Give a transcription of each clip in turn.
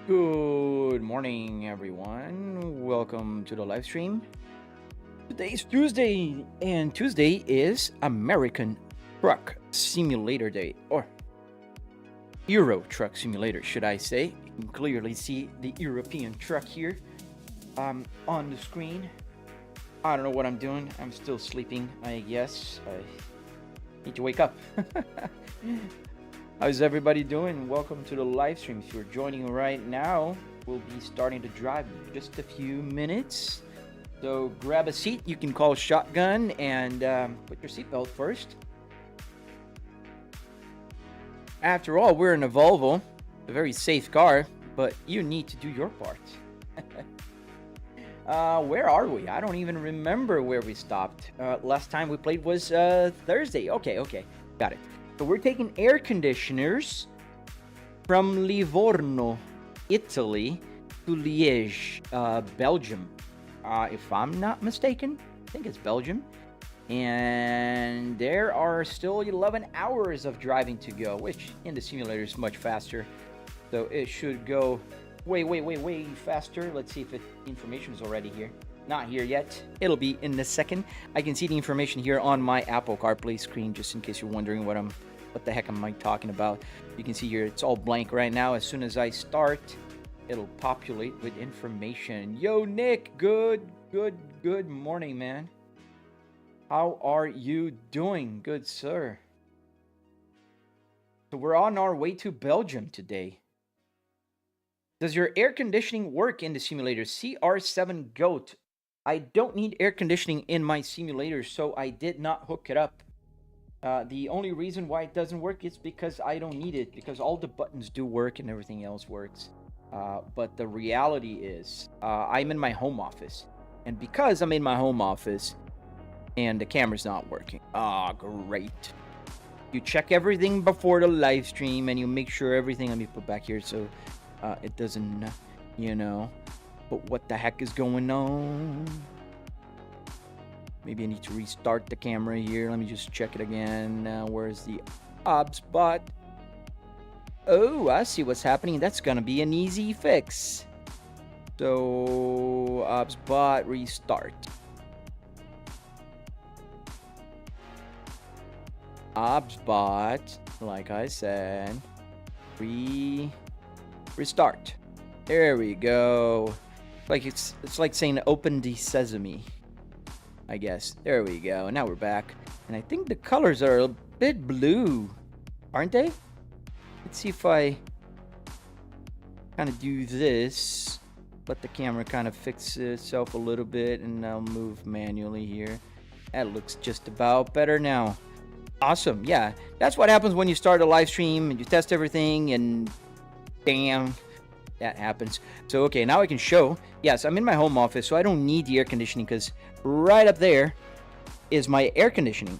Good morning, everyone. Welcome to the live stream. Today's Tuesday, and Tuesday is American Truck Simulator Day, or Euro Truck Simulator, should I say. You can clearly see the European truck here on the screen. I don't know what I'm doing. I'm still sleeping, I guess. I need to wake up. How's everybody doing? Welcome to the live stream. If you're joining right now, we'll be starting to drive in just a few minutes. So grab a seat. You can call shotgun and put your seatbelt first. After all, we're in a Volvo, a very safe car, but you need to do your part. Where are we? I don't even remember where we stopped. Last time we played was Thursday. Okay, got it. So we're taking air conditioners from Livorno, Italy, to Liège, Belgium. If I'm not mistaken, I think it's Belgium. And there are still 11 hours of driving to go, which in the simulator is much faster. So it should go way faster. Let's see if information is already here. Not here yet. It'll be in a second. I can see the information here on my Apple CarPlay screen, just in case you're wondering what the heck am I talking about. You can see here it's all blank right now. As soon as I start, it'll populate with information. Yo, Nick, good morning, man. How are you doing, good sir? So we're on our way to Belgium today. Does your air conditioning work in the simulator? CR7 Goat. I don't need air conditioning in my simulator, so I did not hook it up. The only reason why it doesn't work is because I don't need it, because all the buttons do work and everything else works. But the reality is, I'm in my home office. And because I'm in my home office and the camera's not working. Great. You check everything before the live stream and you make sure everything, let me put back here so it doesn't, but what the heck is going on? Maybe I need to restart the camera here. Let me just check it again. Where's the obs bot? Oh, I see what's happening. That's gonna be an easy fix. So obs bot restart. Obs bot, like I said, restart. There we go. Like it's like saying open the sesame, I guess. There we go. Now we're back. And I think the colors are a bit blue, aren't they? Let's see if I kind of do this. Let the camera kind of fix itself a little bit, and I'll move manually here. That looks just about better now. Awesome. Yeah, that's what happens when you start a live stream and you test everything and bam, that happens. So okay, now I can show. Yes, I'm in my home office, so I don't need the air conditioning because right up there is my air conditioning.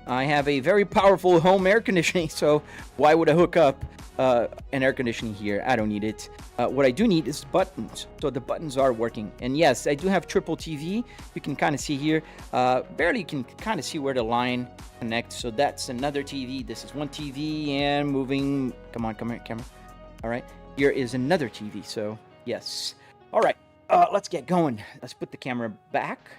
I have a very powerful home air conditioning, so why would I hook up an air conditioning here? I don't need it. What I do need is buttons. So the buttons are working. And yes, I do have triple TV. You can kind of see here. Barely can kind of see where the line connects. So that's another TV. This is one TV and moving. Come here, camera. All right. Here is another TV. So yes. All right. Let's get going. Let's put the camera back.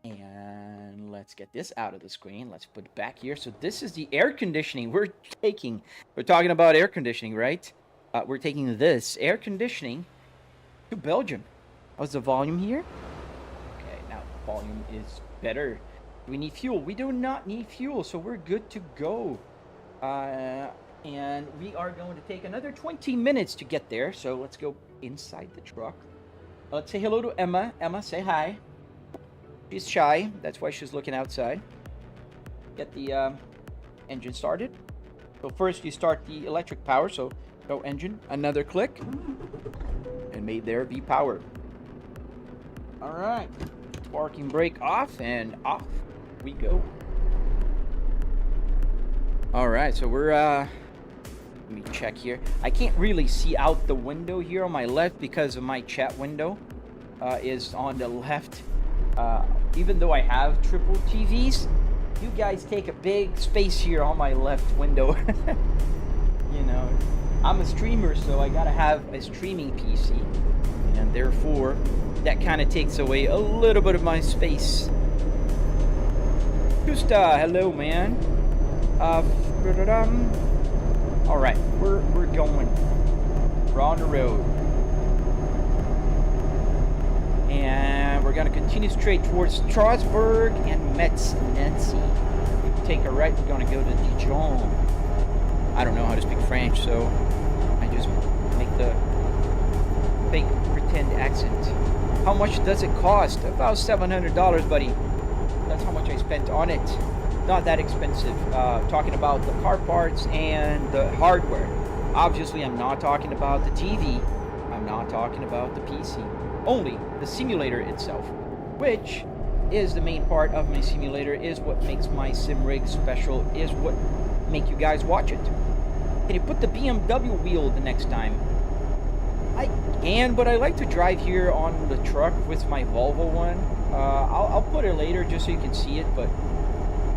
And let's get this out of the screen. Let's put it back here. So this is the air conditioning we're taking. We're talking about air conditioning, right? We're taking this air conditioning to Belgium. How's the volume here? Okay, now the volume is better. We need fuel. We do not need fuel, so we're good to go. And we are going to take another 20 minutes to get there. So let's go inside the truck. Let's say hello to Emma. Emma, say hi. She's shy, that's why she's looking outside. Get the engine started. So first you start the electric power, so go engine, another click, and may there be power. Alright, parking brake off, and off we go. Alright, so we're, let me check here. I can't really see out the window here on my left because of my chat window is on the left. Even though I have triple TVs, you guys take a big space here on my left window. You know, I'm a streamer, so I gotta have a streaming PC, and therefore that kind of takes away a little bit of my space. Gusta, hello, man. All right, we're going. We're on the road, and we're gonna continue straight towards Strasbourg and Metz, Nancy. Take a right. We're gonna go to Dijon. I don't know how to speak French, so I just make the fake pretend accent. How much does it cost? About $700, buddy. That's how much I spent on it. Not that expensive. Talking about the car parts and the hardware. Obviously, I'm not talking about the TV. I'm not talking about the PC. Only the simulator itself, which is the main part of my simulator, is what makes my sim rig special, is what make you guys watch it. Can you put the BMW wheel the next time? I can, but I like to drive here on the truck with my Volvo one. I'll put it later just so you can see it, but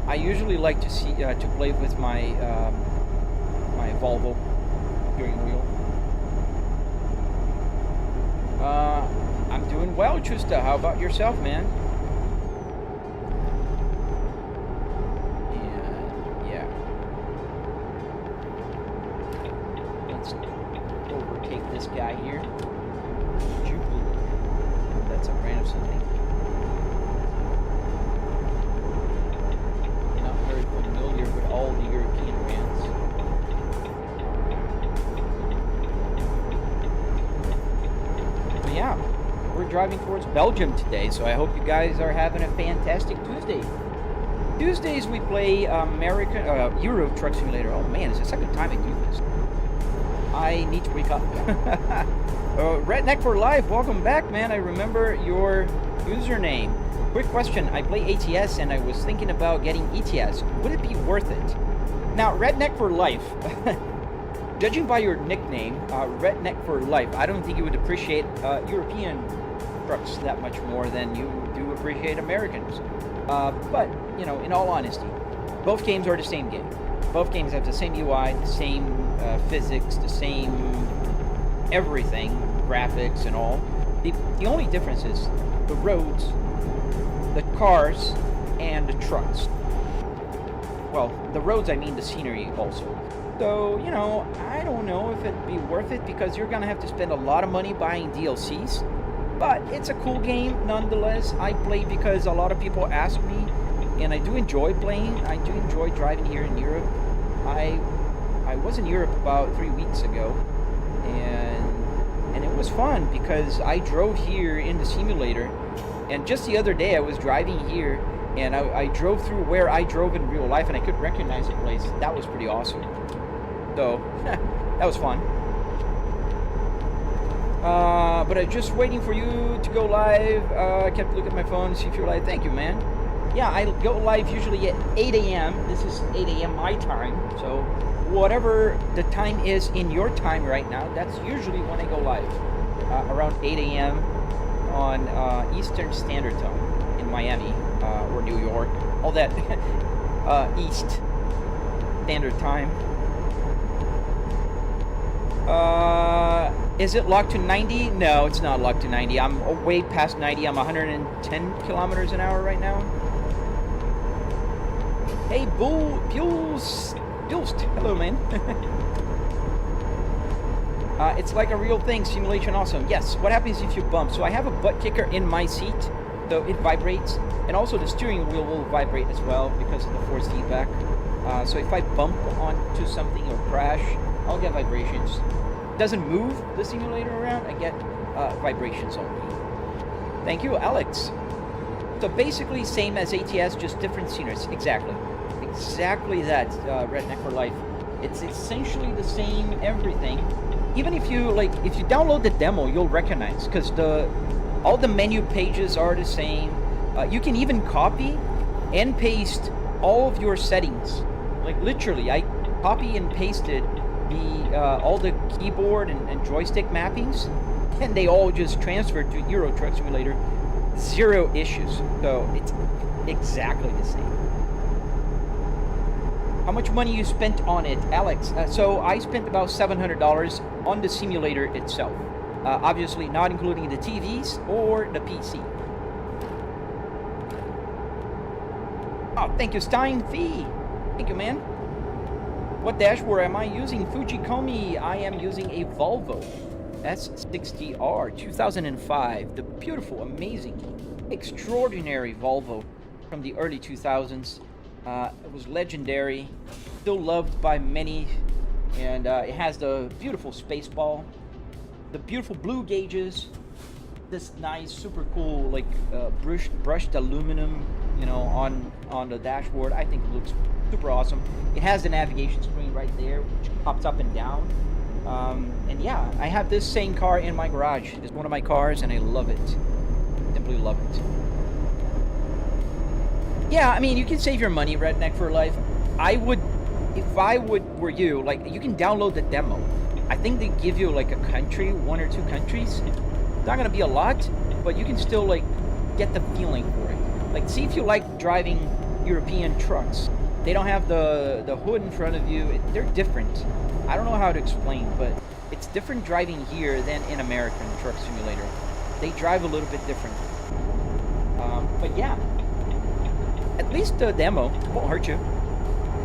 I usually like to see to play with my my Volvo steering wheel. I'm doing well, Chusta. How about yourself, man? And yeah, let's overtake this guy here. Jubilee. That's a brand of something. Not very familiar with all the European brands. But yeah, we're driving towards Belgium today, so I hope you guys are having a fantastic Tuesday. Tuesdays we play American Euro Truck Simulator. Oh man, it's the second time I do this. I need to wake up. Redneck for Life, welcome back, man. I remember your username. Quick question, I play ATS and I was thinking about getting ETS. Would it be worth it? Now, Redneck for Life, judging by your nickname, Redneck for Life, I don't think you would appreciate European trucks that much more than you do appreciate Americans. But, you know, in all honesty, both games are the same game. Both games have the same UI, the same physics, the same everything, graphics and all. The only difference is the roads, the cars, and the trucks. Well, the roads, I mean the scenery also. So, you know, I don't know if it'd be worth it because you're gonna have to spend a lot of money buying DLCs. But it's a cool game nonetheless. I play because a lot of people ask me, and I do enjoy playing. I do enjoy driving here in Europe. I was in Europe about 3 weeks ago, and it was fun because I drove here in the simulator, and just the other day I was driving here, and I drove through where I drove in real life, and I could recognize the place. That was pretty awesome. So, that was fun. But I'm just waiting for you to go live. I kept looking at my phone to see if you're live. Thank you, man. Yeah, I go live usually at 8 a.m. This is 8 a.m. my time. So whatever the time is in your time right now, that's usually when I go live. Around 8 a.m. on Eastern Standard Time in Miami or New York. All that East Standard Time. Is it locked to 90? No, it's not locked to 90. I'm way past 90. I'm 110 kilometers an hour right now. Hey, Bulst. Hello, man. It's like a real thing. Simulation awesome. Yes. What happens if you bump? So I have a butt kicker in my seat, so it vibrates, and also the steering wheel will vibrate as well because of the force feedback. So if I bump onto something or crash, I'll get vibrations. Doesn't move the simulator around, I get vibrations only. Thank you, Alex. So basically same as ATS, just different sceneries. Exactly that, Redneck for Life. It's essentially the same everything. Even if you download the demo, you'll recognize because all the menu pages are the same. You can even copy and paste all of your settings. Like literally, I copy and pasted all the keyboard and joystick mappings, and they all just transferred to Euro Truck Simulator. Zero issues. So it's exactly the same. How much money you spent on it, Alex? So I spent about $700 on the simulator itself. Obviously not including the TVs or the PC. Oh, thank you, Stein V. Thank you, man. What dashboard am I using? Fujikomi. I am using a Volvo S60R 2005. The beautiful, amazing, extraordinary Volvo from the early 2000s. It was legendary, still loved by many, and it has the beautiful space ball, the beautiful blue gauges, this nice, super cool, like brushed aluminum, you know, on the dashboard. I think it looks super awesome. It has the navigation screen right there, which pops up and down. And yeah, I have this same car in my garage. It's one of my cars, and I love it. Simply love it. Yeah, I mean, you can save your money, Redneck for Life. I would, if I were you, like, you can download the demo. I think they give you like a country, 1 or 2 countries. It's not gonna be a lot, but you can still like get the feeling for it. Like, see if you like driving European trucks. They don't have the hood in front of you. They're different. I don't know how to explain, but it's different driving here than in American Truck Simulator. They drive a little bit different. But yeah. At least the demo won't hurt you.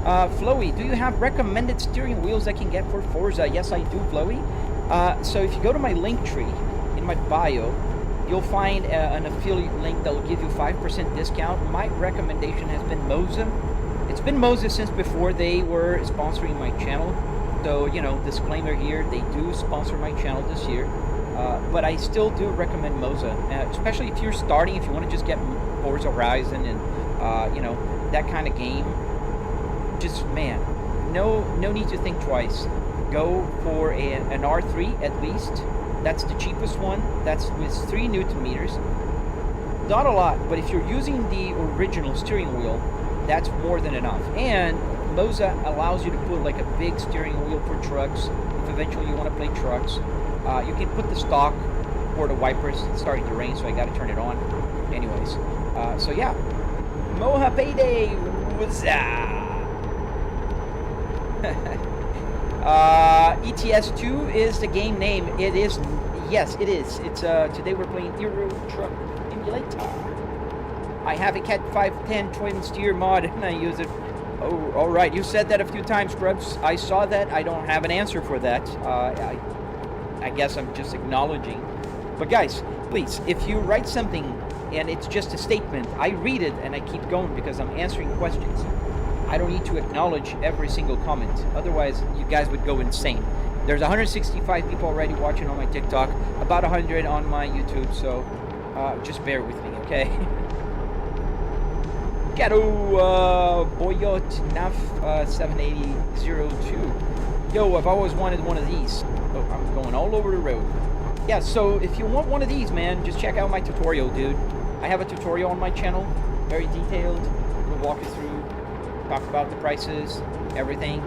Flowy, do you have recommended steering wheels I can get for Forza? Yes, I do, Flowy. So if you go to my link tree in my bio, you'll find an affiliate link that will give you 5% discount. My recommendation has been Moza. It's been Moza since before they were sponsoring my channel. So, you know, disclaimer here, they do sponsor my channel this year. But I still do recommend Moza, especially if you're starting, if you want to just get Forza Horizon and you know, that kind of game. Just, man, no need to think twice. Go for an R3 at least. That's the cheapest one. That's with 3 Newton meters. Not a lot, but if you're using the original steering wheel, that's more than enough. And Moza allows you to put like a big steering wheel for trucks. If eventually you want to play trucks, you can put the stock for the wipers. It's starting to rain, so I got to turn it on. Anyways, so yeah. Moha Payday! ETS2 is the game name. It is, yes, it is. It's today we're playing Euro Truck Simulator. I have a Cat 510 twin steer mod and I use it. Oh, all right. You said that a few times, Scrubs. I saw that. I don't have an answer for that. I guess I'm just acknowledging. But guys, please, if you write something and it's just a statement, I read it and I keep going because I'm answering questions. I don't need to acknowledge every single comment. Otherwise, you guys would go insane. There's 165 people already watching on my TikTok, about 100 on my YouTube, so just bear with me, okay? Gato Boyot Naf 78002. Yo, I've always wanted one of these. Oh, I'm going all over the road. Yeah, so if you want one of these, man, just check out my tutorial, dude. I have a tutorial on my channel, very detailed. We'll walk you through, talk about the prices, everything.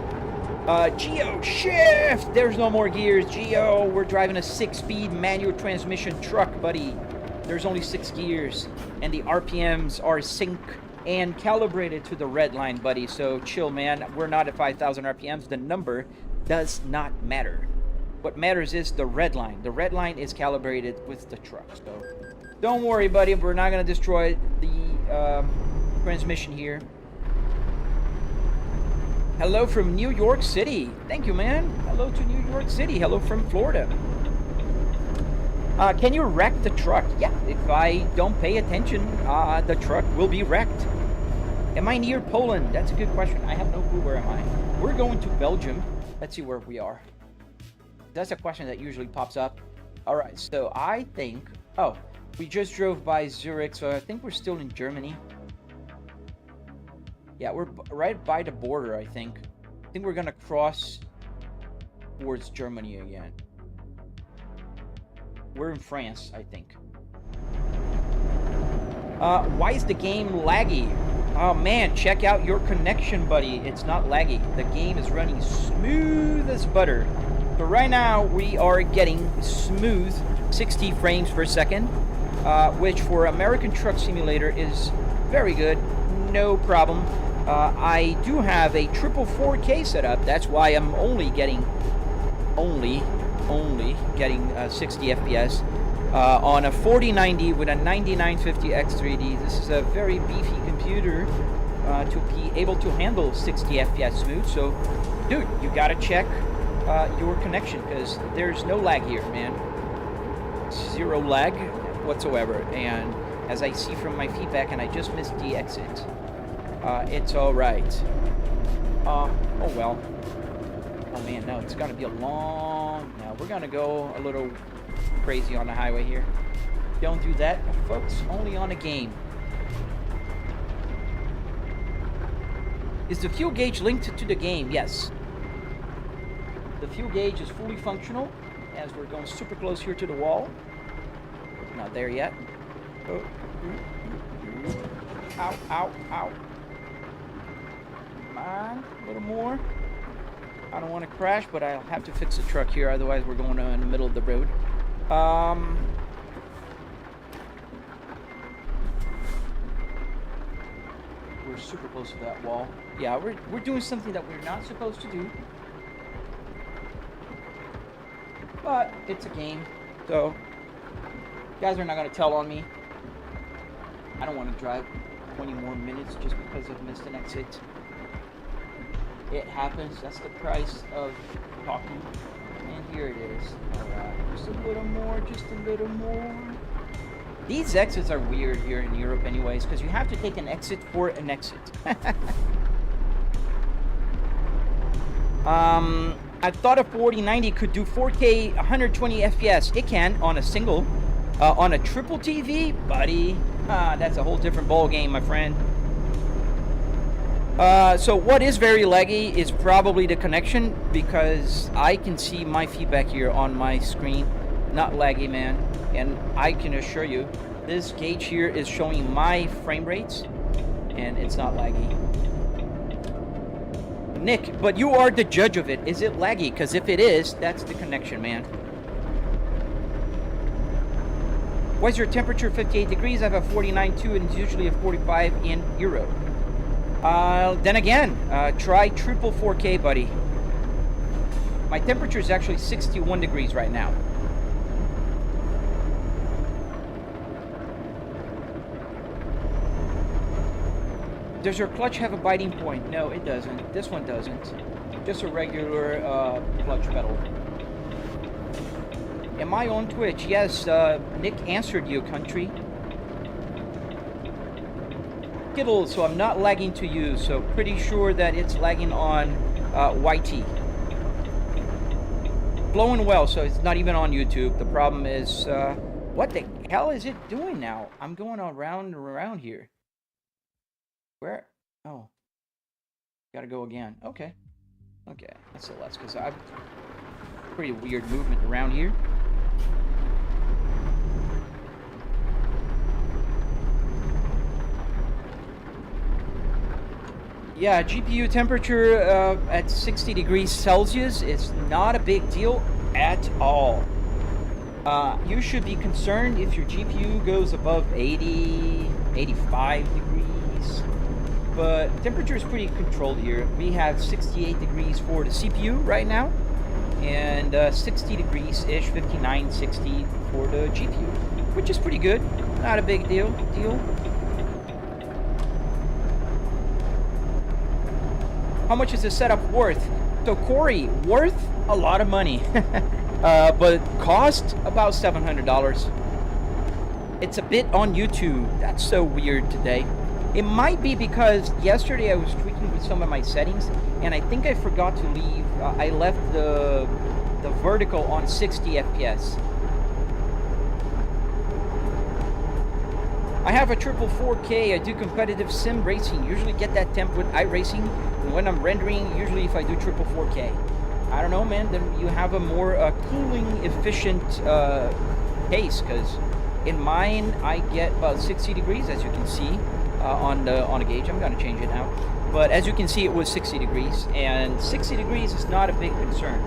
Geo, shift! There's no more gears, Geo. We're driving a 6-speed manual transmission truck, buddy. There's only 6 gears, and the RPMs are synced and calibrated to the red line, buddy. So chill, man. We're not at 5,000 RPMs. The number does not matter. What matters is the red line. The red line is calibrated with the truck. So don't worry, buddy. We're not going to destroy the transmission here. Hello from New York City. Thank you, man. Hello to New York City. Hello from Florida. Can you wreck the truck? Yeah, if I don't pay attention, the truck will be wrecked. Am I near Poland? That's a good question. I have no clue where am I. We're going to Belgium. Let's see where we are. That's a question that usually pops up. All right, so I think... Oh, we just drove by Zurich, so I think we're still in Germany. Yeah, we're right by the border, I think. I think we're going to cross towards Germany again. We're in France, I think. Why is the game laggy? Oh man, check out your connection, buddy. It's not laggy. The game is running smooth as butter. So right now we are getting smooth 60 frames per second, which for American Truck Simulator is very good. No problem. I do have a triple 4K setup. That's why I'm only getting 60 FPS on a 4090 with a 9950 X3D. This is a very beefy computer to be able to handle 60 FPS smooth. So, dude, you gotta check your connection, because there's no lag here, man. Zero lag whatsoever. And as I see from my feedback, and I just missed the exit, it's all right. Oh well. Oh man, no, it's gonna be a long. Now we're gonna go a little crazy on the highway here. Don't do that, folks. Only on a game. Is the fuel gauge linked to the game? Yes. The fuel gauge is fully functional as we're going super close here to the wall. Not there yet. Oh. Ow, ow, ow. Come on, a little more. I don't want to crash, but I'll have to fix the truck here, otherwise we're going in the middle of the road. We're super close to that wall. Yeah, we're doing something that we're not supposed to do. But it's a game, so you guys are not going to tell on me. I don't want to drive 20 more minutes just because I've missed an exit. It happens. That's the price of talking. And here it is. Alright, just a little more, just a little more. These exits are weird here in Europe anyways, because you have to take an exit for an exit. I thought a 4090 could do 4K 120 FPS. It can on a single. On a triple TV, buddy, that's a whole different ball game, my friend. So what is very laggy is probably the connection, because I can see my feedback here on my screen. Not laggy, man. And I can assure you, this gauge here is showing my frame rates, and it's not laggy. Nick, but you are the judge of it. Is it laggy? Because if it is, that's the connection, man. Why is your temperature 58 degrees? I have a 49.2 and it's usually a 45 in Euro. Then again, try triple 4K, buddy. My temperature is actually 61 degrees right now. Does your clutch have a biting point? No, it doesn't. This one doesn't. Just a regular clutch pedal. Am I on Twitch? Yes, Nick answered you, country. Skittle, so I'm not lagging to you, so pretty sure that it's lagging on YT. Blowing well, so it's not even on YouTube. The problem is, what the hell is it doing now? I'm going around and around here. Where? Oh. Gotta go again. Okay. Okay, that's a less, because I've pretty weird movement around here. Yeah, GPU temperature at 60 degrees Celsius is not a big deal at all. You should be concerned if your GPU goes above 80, 85 degrees. But temperature is pretty controlled here. We have 68 degrees for the CPU right now, and 60 degrees-ish, 59, 60 for the GPU, which is pretty good. Not a big deal. How much is the setup worth? So Corey, worth a lot of money, but cost about $700. It's a bit on YouTube. That's so weird today. It might be because yesterday I was tweaking with some of my settings, and I think I forgot to leave. I left the vertical on 60 FPS. I have a triple 4K. I do competitive sim racing. Usually get that temp with iRacing. And when I'm rendering, usually if I do triple 4K. I don't know, man. Then you have a more cooling efficient case, because in mine I get about 60 degrees, as you can see on a gauge. I'm gonna change it now. But as you can see, it was 60 degrees, and 60 degrees is not a big concern.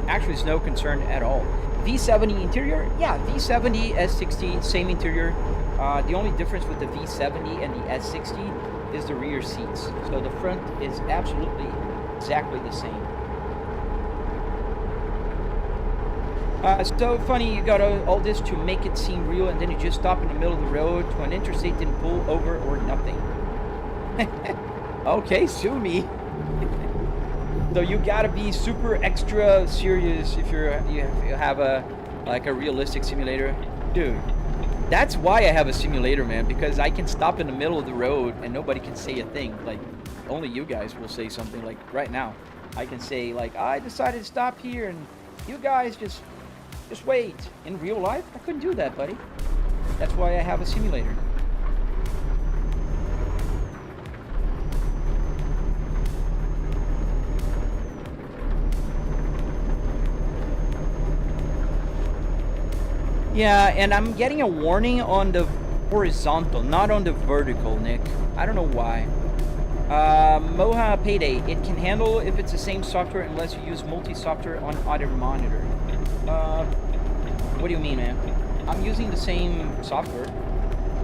Actually, it's no concern at all. V70 interior, yeah, V70, S60, same interior. The only difference with the V70 and the S60 is the rear seats. So the front is absolutely exactly the same. So funny, you got all this to make it seem real, and then you just stop in the middle of the road to an interstate, didn't pull over or nothing. Okay, sue me. So you gotta be super extra serious if you have a realistic simulator, dude. That's why I have a simulator, man, because I can stop in the middle of the road and nobody can say a thing. Like, only you guys will say something. Like right now, I can say like, I decided to stop here, and you guys just wait. In real life, I couldn't do that, buddy. That's why I have a simulator. Yeah, and I'm getting a warning on the horizontal, not on the vertical, Nick. I don't know why. Moza Payday, it can handle if it's the same software unless you use multi-software on either monitor. What do you mean, man? I'm using the same software,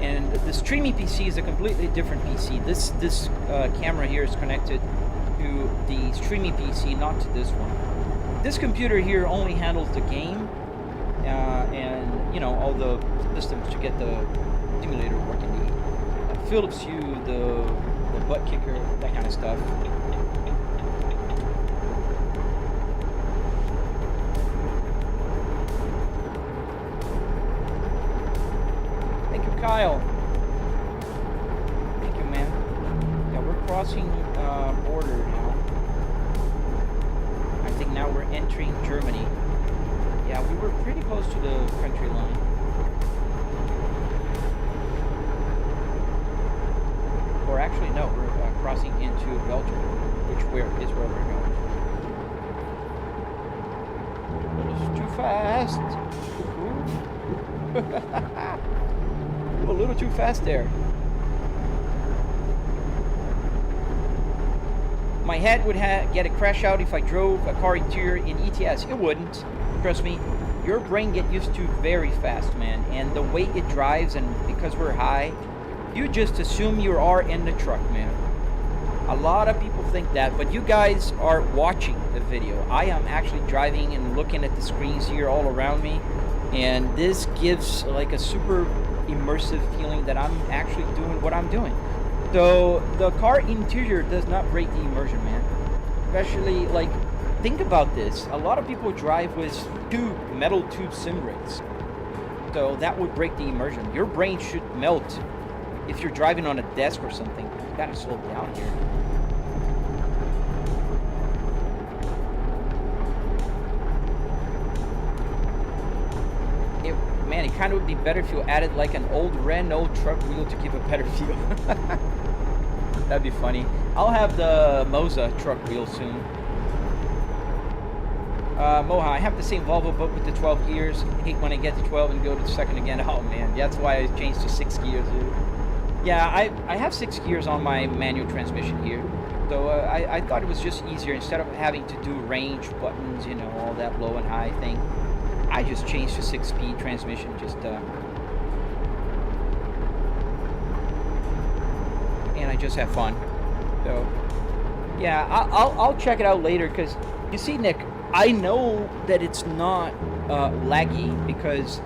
and the streaming PC is a completely different PC. This camera here is connected to the streaming PC, not to this one. This computer here only handles the game, and you know, all the systems to get the simulator working. The Philips Hue, the Buttkicker, that kind of stuff. Thank you, Kyle. Thank you, man. Yeah, we're crossing border now. I think now we're entering Germany. Yeah, we were pretty close to the country line. Or actually, no, we're crossing into Belgium, which is where we're going. It's too fast. A little too fast there. My head would get a crash out if I drove a car interior in ETS. It wouldn't. Trust me, your brain gets used to very fast, man. And the way it drives, and because we're high, you just assume you are in the truck, man. A lot of people think that, but you guys are watching the video. I am actually driving and looking at the screens here all around me, and this gives like a super immersive feeling that I'm actually doing what I'm doing. So the car interior does not break the immersion, man. Especially, like, think about this. A lot of people drive with metal tube sim brakes. So that would break the immersion. Your brain should melt if you're driving on a desk or something. You gotta slow down here. Man, it kind of would be better if you added like an old Renault truck wheel to give a better feel. That'd be funny. I'll have the Moza truck wheel soon. Moza, I have the same Volvo, but with the 12 gears. I hate when I get to 12 and go to the second again. Oh man, that's why I changed to 6 gears, dude. Yeah, I have 6 gears on my manual transmission here. So I thought it was just easier instead of having to do range buttons, you know, all that low and high thing. I just changed to 6-speed transmission, and I just have fun. So yeah, I'll check it out later, because you see, Nick, I know that it's not laggy, because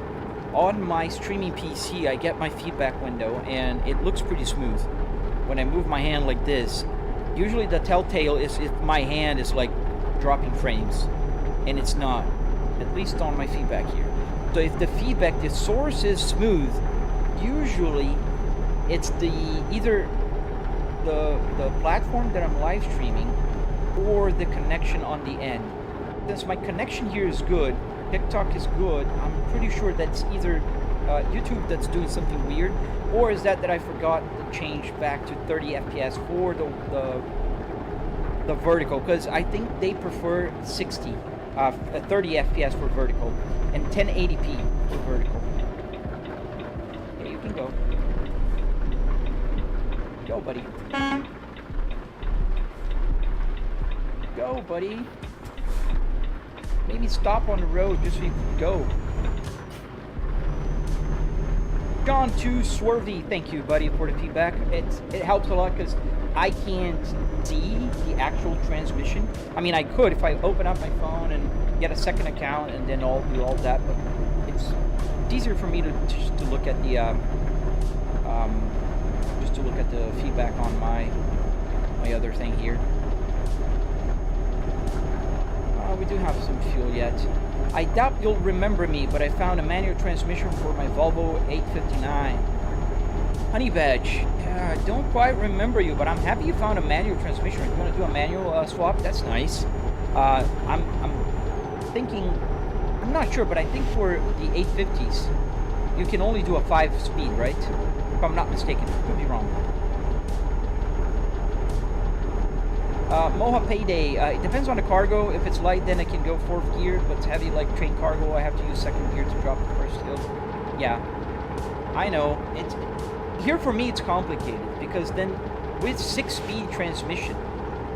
on my streaming PC I get my feedback window and it looks pretty smooth. When I move my hand like this, usually the telltale is if my hand is like dropping frames, and it's not, at least on my feedback here. So if the feedback, the source is smooth, usually it's either the platform that I'm live streaming or the connection on the end. Since my connection here is good, TikTok is good, I'm pretty sure that's either YouTube that's doing something weird, or is that I forgot to change back to 30 FPS for the vertical, because I think they prefer 30 FPS for vertical and 1080p for vertical. Yeah, you can go. Go, buddy. Go, buddy. Maybe stop on the road just so you can go. gone too swervy. Thank you, buddy, for the feedback. It helps a lot because I can't see the actual transmission. I mean, I could if I open up my phone and get a second account and then I'll do all that, but it's easier for me to just to look at the feedback on my other thing here. We do have some fuel yet. I doubt you'll remember me, but I found a manual transmission for my Volvo 859. Honey Badge, I don't quite remember you, but I'm happy you found a manual transmission. You're gonna do a manual swap? That's nice. I'm thinking, I'm not sure, but I think for the 850s, you can only do a 5-speed, right? If I'm not mistaken, could be wrong. Moha Payday, it depends on the cargo. If it's light, then I can go 4th gear, but it's heavy like train cargo, I have to use 2nd gear to drop the first hill. Yeah, I know. It's here for me, it's complicated, because then with 6-speed transmission,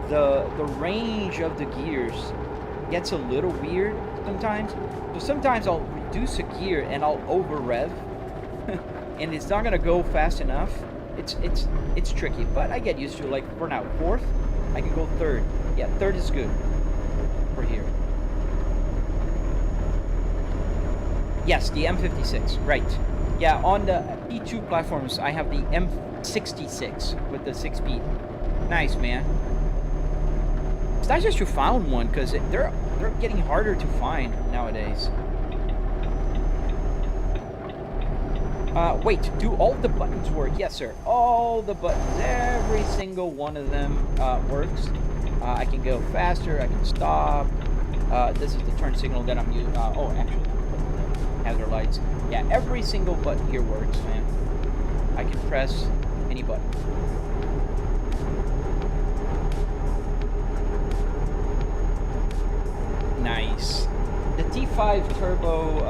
the range of the gears gets a little weird sometimes. So sometimes I'll reduce a gear and I'll over rev, and it's not gonna go fast enough. It's tricky, but I get used to it. Like for now, 4th. I can go 3rd. Yeah, 3rd is good for here. Yes, the M56, right. Yeah, on the E2 platforms, I have the M66 with the 6-speed. Nice, man. It's not just you found one, because they're getting harder to find nowadays. Wait, do all the buttons work? Yes, sir. All the buttons, every single one of them works. I can go faster, I can stop. This is the turn signal that I'm using. Oh, actually, hazard lights. Yeah, every single button here works, man. I can press any button. Nice. The T5 Turbo,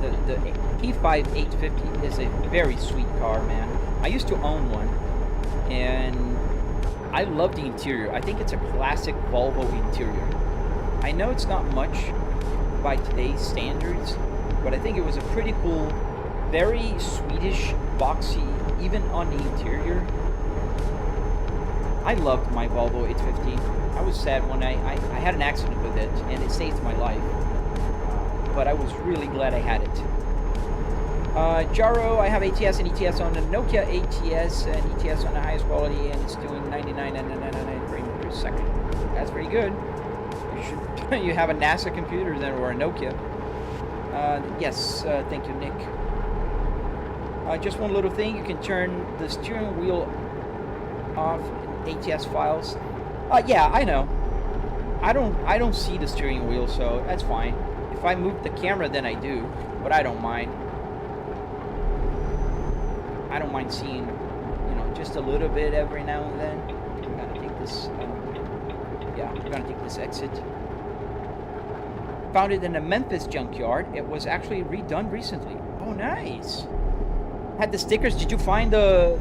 the T5 850 is a very sweet car, man. I used to own one, and I love the interior. I think it's a classic Volvo interior. I know it's not much by today's standards, but I think it was a pretty cool, very Swedish, boxy, even on the interior. I loved my Volvo 850. I was sad when I had an accident with it, and it saved my life. But I was really glad I had it. Jaro, I have ATS and ETS on the Nokia ATS and ETS on the highest quality, and it's doing 99.99 frames per second. That's pretty good. You should you have a NASA computer then, or a Nokia. Yes, thank you, Nick. Just one little thing, you can turn the steering wheel off in ATS files. Yeah, I know. I don't see the steering wheel, so that's fine. If I move the camera, then I do, but I don't mind. I don't mind seeing, you know, just a little bit every now and then. I'm gonna take this. Yeah, we're gonna take this exit. Found it in a Memphis junkyard. It was actually redone recently. Oh, nice. Had the stickers. Did you find the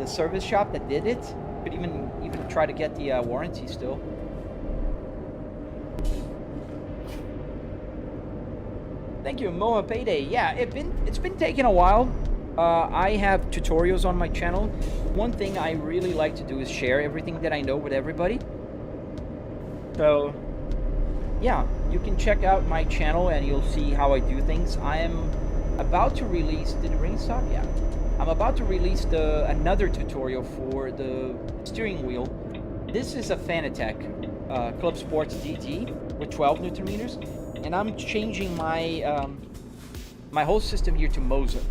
service shop that did it? Could even try to get the warranty still. Thank you, Moa Payday. Yeah, it's been taking a while. I have tutorials on my channel. One thing I really like to do is share everything that I know with everybody. So, yeah, you can check out my channel and you'll see how I do things. I am about to release... Did the rain stop? Yeah. I'm about to release another tutorial for the steering wheel. This is a Fanatec Clubsport DT with 12 Newton meters, and I'm changing my my whole system here to Moza.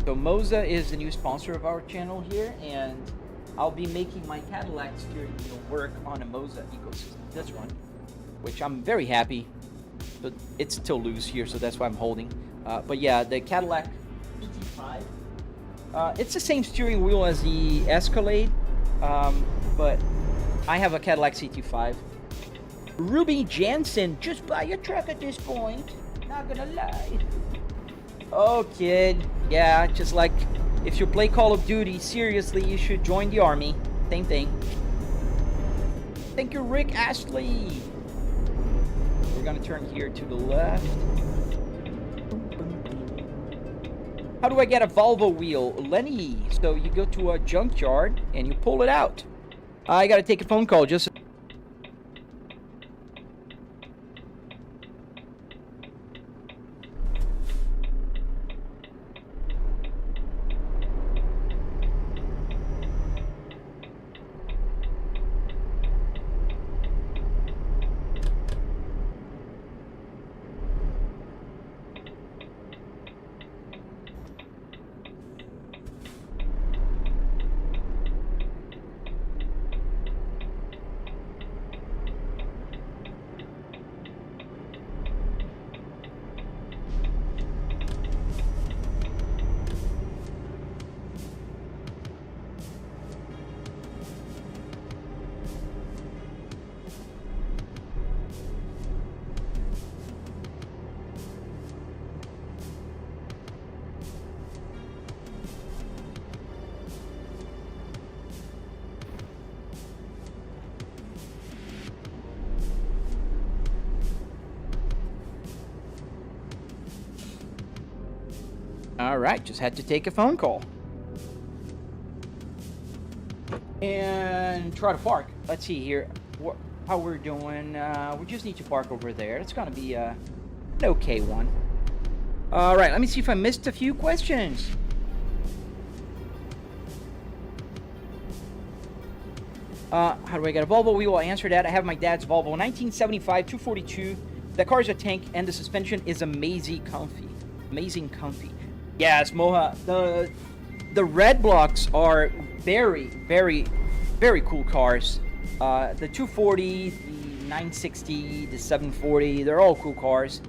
So Moza is the new sponsor of our channel here, and I'll be making my Cadillac steering wheel work on a Moza ecosystem. This one, which I'm very happy, but it's still loose here, so that's why I'm holding. But yeah, the Cadillac ET5. It's the same steering wheel as the Escalade, but I have a Cadillac CT5. Ruby Jansen, just buy a truck at this point. Not gonna lie. Oh, kid. Yeah, just like if you play Call of Duty, seriously, you should join the army. Same thing. Thank you, Rick Astley. We're gonna turn here to the left. How do I get a Volvo wheel? Lenny. So you go to a junkyard and you pull it out. I gotta take a phone call just... All right, just had to take a phone call. And try to park. Let's see here how we're doing. We just need to park over there. It's gonna be an okay one. All right, let me see if I missed a few questions. How do I get a Volvo wheel? I answered that. I have my dad's Volvo 1975 242. The car is a tank, and the suspension is amazing comfy. Amazing comfy. Yes, Moza. The red blocks are very, very, very cool cars. The 240, the 960, the 740, they're all cool cars.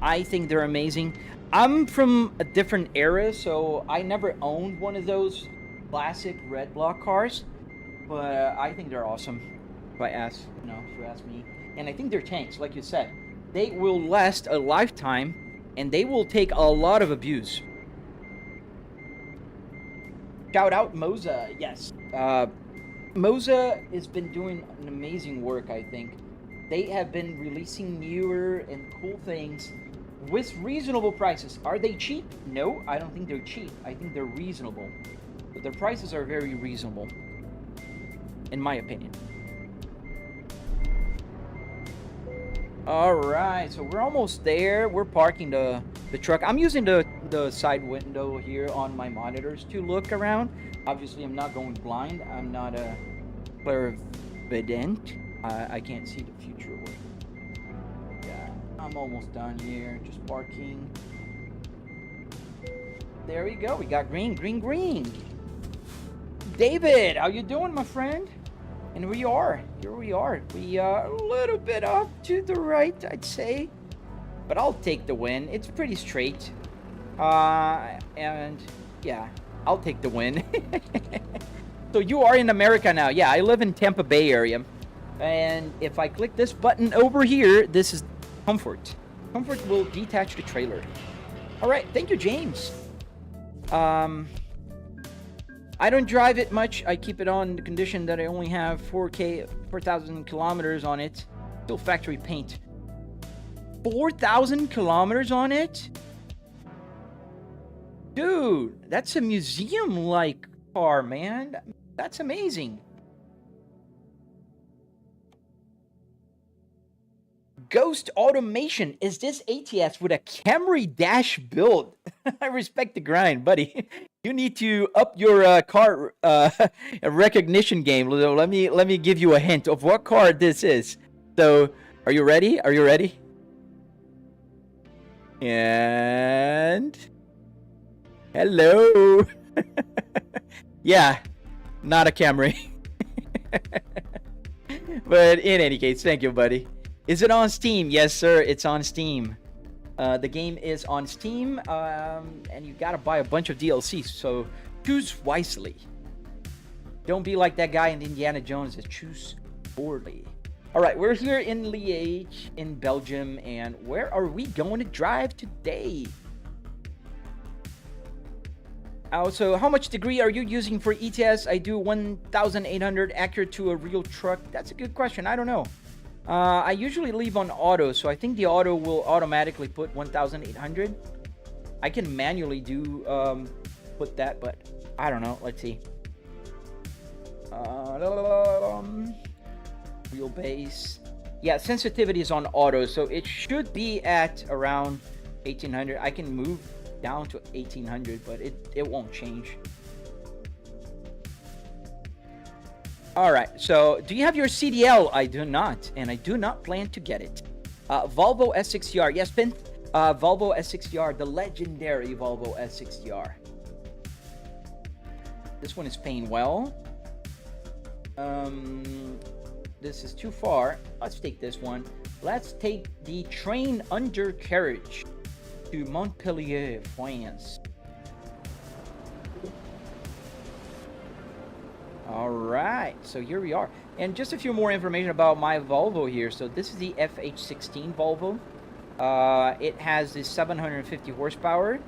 I think they're amazing. I'm from a different era, so I never owned one of those classic red block cars. But I think they're awesome. If I ask, if you ask me. And I think they're tanks, like you said. They will last a lifetime, and they will take a lot of abuse. Shout out Moza, yes. Moza has been doing an amazing work, I think. They have been releasing newer and cool things with reasonable prices. Are they cheap? No, I don't think they're cheap. I think they're reasonable. But their prices are very reasonable, in my opinion. Alright, so we're almost there. We're parking the truck. I'm using the side window here on my monitors to look around. Obviously, I'm not going blind. I'm not a clairvoyant. I can't see the future. Yeah, I'm almost done here. Just parking. There we go. We got green, green, green. David, how you doing, my friend? And here we are. We are a little bit off to the right, I'd say. But I'll take the win. It's pretty straight. And yeah, I'll take the win. So you are in America now. Yeah, I live in Tampa Bay area. And if I click this button over here, this is Comfort. Comfort will detach the trailer. All right, thank you, James. I don't drive it much. I keep it on the condition that I only have 4,000 kilometers on it. Still factory paint. 4,000 kilometers on it? Dude, that's a museum-like car, man. That's amazing. Ghost Automation. Is this ATS with a Camry dash build? I respect the grind, buddy. You need to up your car recognition game. Let me give you a hint of what car this is. So, are you ready? Are you ready? And hello. Yeah, not a Camry. But in any case, thank you, buddy. Is it on Steam? Yes, sir. It's on Steam. The game is on Steam, and you gotta buy a bunch of DLCs, so choose wisely. Don't be like that guy in Indiana Jones. Choose poorly. All right, we're here in Liège, in Belgium, and where are we going to drive today? Also, how much degree are you using for ETS? I do 1,800 accurate to a real truck. That's a good question. I don't know. I usually leave on auto, so I think the auto will automatically put 1,800. I can manually do put that, but I don't know. Let's see. Wheelbase. Yeah, sensitivity is on auto, so it should be at around 1800. I can move down to 1800, but it won't change. All right, so do you have your CDL? I do not, and I do not plan to get it. Volvo S60R. Yes, Ben. Volvo S60R, the legendary Volvo S60R. This one is paying well. This is too far. Let's take this one. Let's take the train undercarriage to Montpellier, France. All right, so here we are. And just a few more information about my Volvo here. So this is the FH16 Volvo. It has the 750 horsepower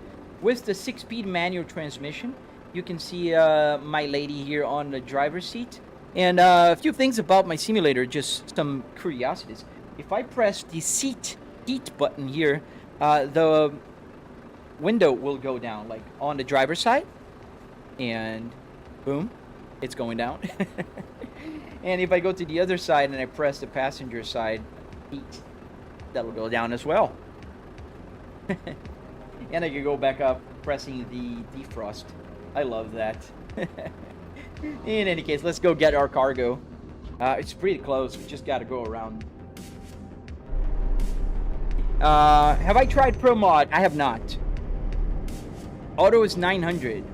with the 6-speed manual transmission. You can see my lady here on the driver's seat. And a few things about my simulator, just some curiosities. If I press the seat heat button here, the window will go down, like on the driver's side. And boom, it's going down. And if I go to the other side and I press the passenger side heat, that'll go down as well. And I can go back up pressing the defrost. I love that. In any case, let's go get our cargo. It's pretty close. We just got to go around. Have I tried Pro Mod? I have not. Auto is 900.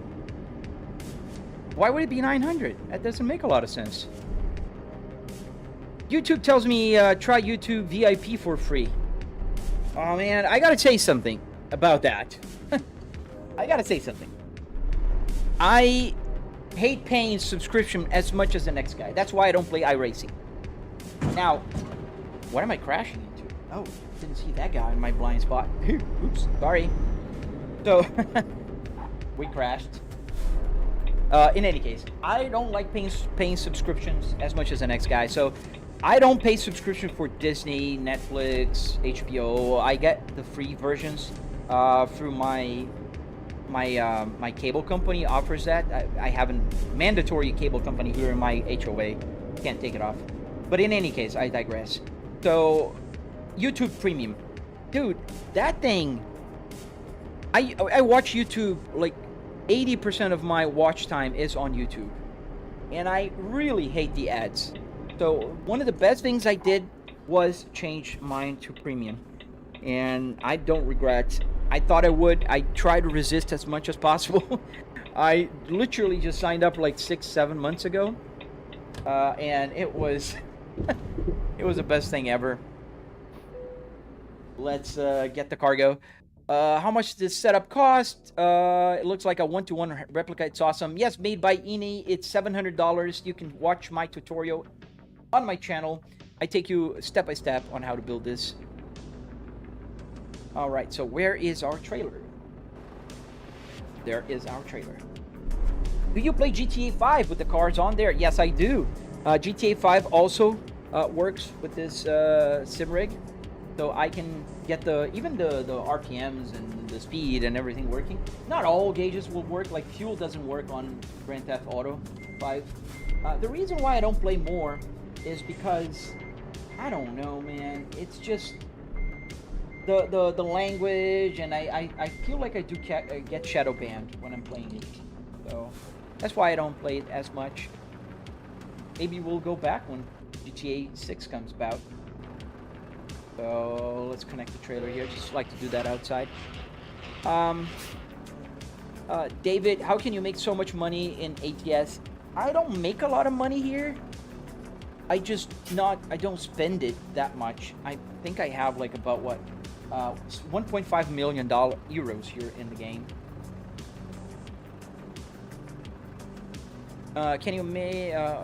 Why would it be 900? That doesn't make a lot of sense. YouTube tells me try YouTube VIP for free. Oh man, I gotta say something about that. I gotta say something. I hate paying subscription as much as the next guy. That's why I don't play iRacing. Now, what am I crashing into? Oh, didn't see that guy in my blind spot. Oops, sorry. So, we crashed. In any case, I don't like paying subscriptions as much as the next guy. So, I don't pay subscription for Disney, Netflix, HBO. I get the free versions through my cable company offers that. I have a mandatory cable company here in my HOA. Can't take it off. But in any case, I digress. So, YouTube Premium. Dude, that thing... I watch YouTube, like 80% of my watch time is on YouTube. And I really hate the ads. So, one of the best things I did was change mine to Premium. And I don't regret. I thought I would. I tried to resist as much as possible. I literally just signed up like 6-7 months ago. And it was... it was the best thing ever. Let's get the cargo. How much does this setup cost? It looks like a 1-to-1 replica. It's awesome. Yes, made by Ine. It's $700. You can watch my tutorial on my channel. I take you step by step on how to build this. All right, so where is our trailer? There is our trailer. Do you play GTA 5 with the cars on there? Yes, I do. GTA 5 also works with this sim rig. So I can get even the RPMs and the speed and everything working. Not all gauges will work, like fuel doesn't work on Grand Theft Auto 5. The reason why I don't play more is because, I don't know, man. It's just the language, and I feel like I do get shadow banned when I'm playing it. So that's why I don't play it as much. Maybe we'll go back when GTA 6 comes about. So let's connect the trailer here. Just like to do that outside. David, how can you make so much money in ATS? I don't make a lot of money here. I don't spend it that much. I think I have like about what, 1.5 million euros here in the game. Can you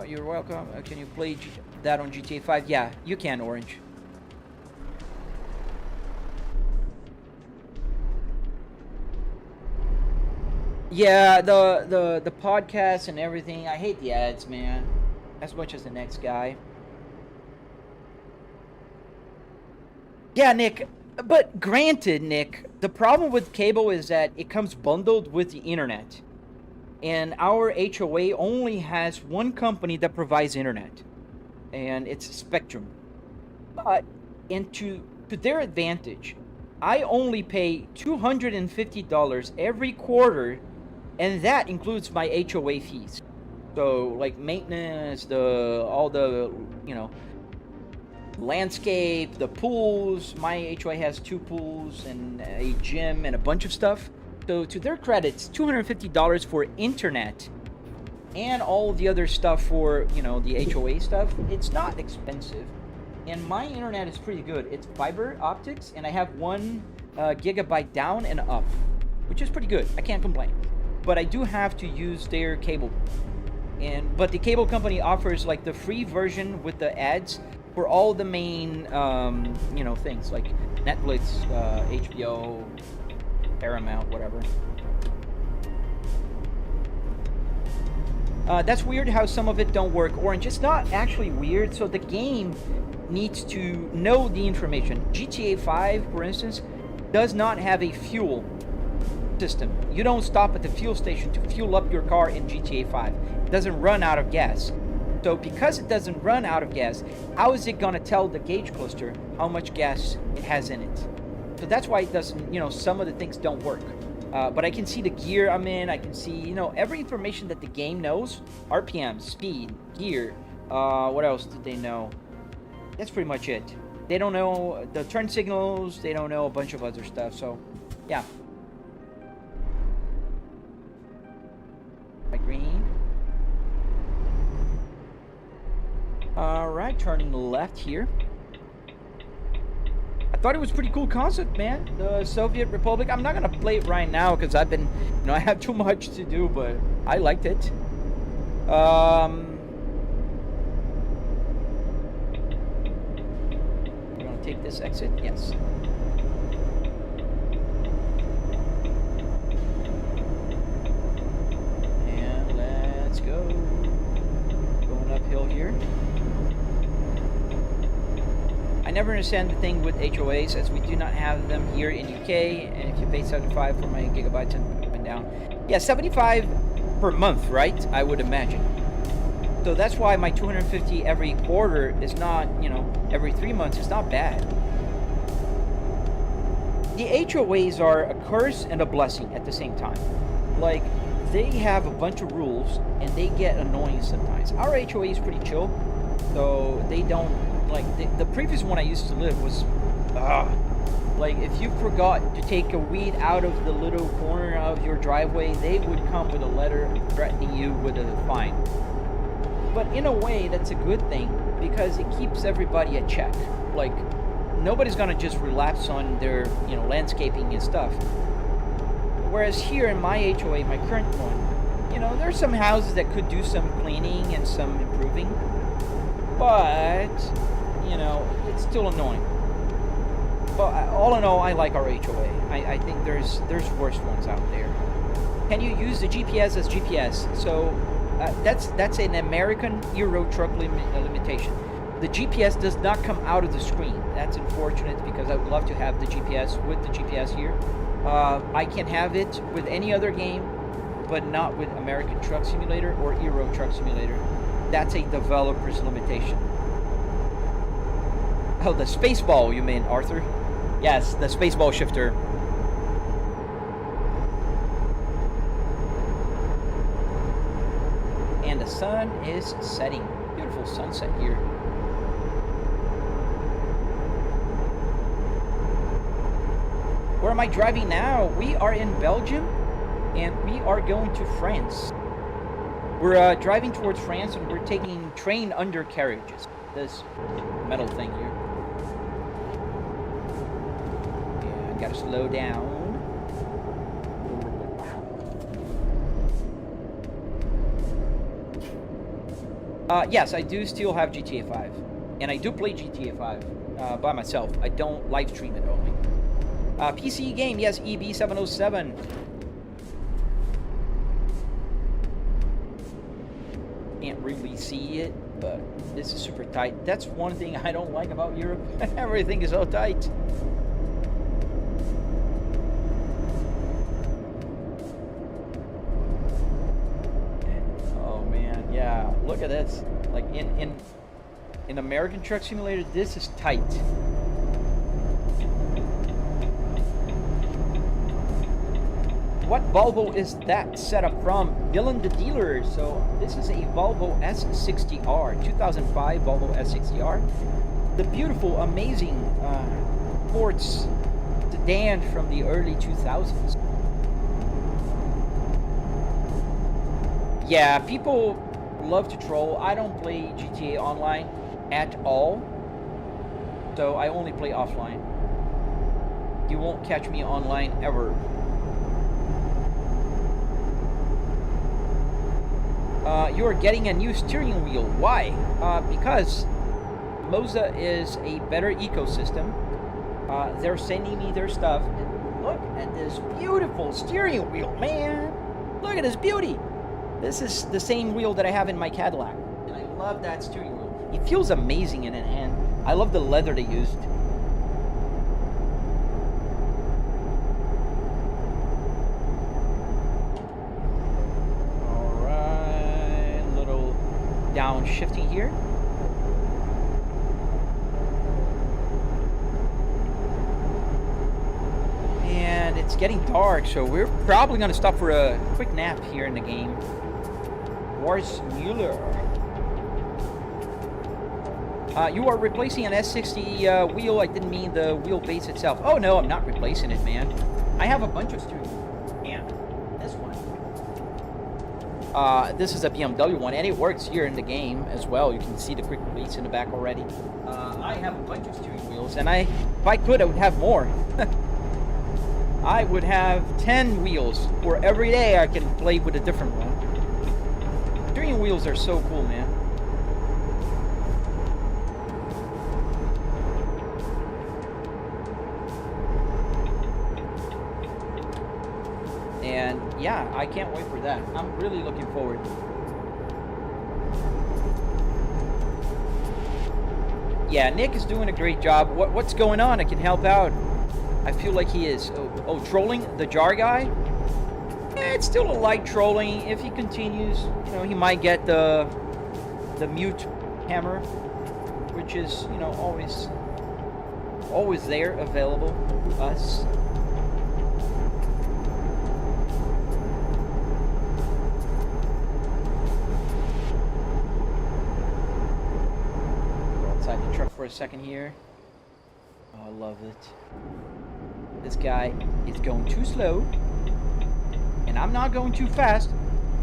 you're welcome. Can you play that on GTA 5? Yeah, you can, Orange. Yeah, the podcast and everything. I hate the ads, man. As much as the next guy. Yeah, Nick. But granted, Nick, The problem with cable is that it comes bundled with the internet. And our HOA only has one company that provides internet. And it's Spectrum. But, and to their advantage, I only pay $250 every quarter, and that includes my HOA fees. So, like maintenance, all the, you know, landscape, the pools. My HOA has 2 pools and a gym and a bunch of stuff. So to their credit, it's $250 for internet and all the other stuff for, you know, the HOA stuff. It's not expensive, and my internet is pretty good. It's fiber optics, and I have 1 gigabyte down and up, which is pretty good. I can't complain. But I do have to use their cable, but the cable company offers like the free version with the ads for all the main, you know, things like Netflix, HBO, Paramount, whatever. That's weird how some of it don't work. Orange, it's not actually weird. So the game needs to know the information. GTA 5, for instance, does not have a fuel system. You don't stop at the fuel station to fuel up your car in GTA 5. It doesn't run out of gas. So because it doesn't run out of gas, how is it going to tell the gauge cluster how much gas it has in it? So that's why it doesn't, you know, some of the things don't work. But I can see the gear I'm in. I can see, you know, every information that the game knows. RPM, speed, gear. What else did they know? That's pretty much it. They don't know the turn signals. They don't know a bunch of other stuff. So, yeah. My green. Alright, turning left here. I thought it was a pretty cool concept, man. The Soviet Republic. I'm not gonna play it right now because I've been, you know, I have too much to do, but I liked it. We're gonna take this exit. Yes. And let's go. Going uphill here. I never understand the thing with HOAs, as we do not have them here in UK, and if you pay 75 for my gigabytes and going down. Yeah, 75 per month, right? I would imagine. So that's why my 250 every quarter is not, you know, every 3 months is not bad. The HOAs are a curse and a blessing at the same time. Like, they have a bunch of rules, and they get annoying sometimes. Our HOA is pretty chill, so they don't. Like, the previous one I used to live was, like, if you forgot to take a weed out of the little corner of your driveway, they would come with a letter threatening you with a fine. But in a way, that's a good thing, because it keeps everybody at check. Like, nobody's gonna just relapse on their, you know, landscaping and stuff. Whereas here in my HOA, my current one, you know, there's some houses that could do some cleaning and some improving, but, you know, it's still annoying. But all in all, I like our HOA. I think there's worse ones out there. Can you use the GPS as GPS? So that's an American Euro truck limitation. The GPS does not come out of the screen. That's unfortunate, because I would love to have the GPS with the GPS here. I can have it with any other game, but not with American Truck Simulator or Euro Truck Simulator. That's a developer's limitation. Oh, the spaceball, you mean, Arthur? Yes, the spaceball shifter. And the sun is setting. Beautiful sunset here. Where am I driving now? We are in Belgium, and we are going to France. We're driving towards France, and we're taking train undercarriages. This metal thing here. Yeah, gotta slow down. Yes, I do still have GTA 5. And I do play GTA 5 by myself. I don't live stream it only. PC game, yes, EB707. Can't really see it, but this is super tight. That's one thing I don't like about Europe. Everything is so tight. Yeah, look at this. Like in American Truck Simulator, this is tight. What Volvo is that setup from? Dylan the dealer. So this is a Volvo S60R, 2005 Volvo S60R. The beautiful, amazing sports sedan from the early 2000s. Yeah, people love to troll. I don't play GTA Online at all, so I only play offline. You won't catch me online ever. You are getting a new steering wheel. Why? Because Moza is a better ecosystem. They're sending me their stuff. And look at this beautiful steering wheel, man. Look at this beauty. This is the same wheel that I have in my Cadillac. And I love that steering wheel. It feels amazing in a hand. I love the leather they used. Alright, a little downshifting here. And it's getting dark, so we're probably going to stop for a quick nap here in the game. Wars Mueller. You are replacing an S60 wheel. I didn't mean the wheelbase itself. Oh no, I'm not replacing it, man. I have a bunch of steering wheels. And this one. This is a BMW one, and it works here in the game as well. You can see the quick release in the back already. I have a bunch of steering wheels, and if I could, I would have more. I would have 10 wheels, where every day I can play with a different one. Steering wheels are so cool, man. And yeah, I can't wait for that. I'm really looking forward. Yeah, Nick is doing a great job. What's going on? I can help out. I feel like he is. Oh, trolling the jar guy? It's still a light trolling. If he continues, you know, he might get the mute hammer, which is, you know, always there, available to us. Go outside the truck for a second here. Oh, I love it. This guy is going too slow, and I'm not going too fast.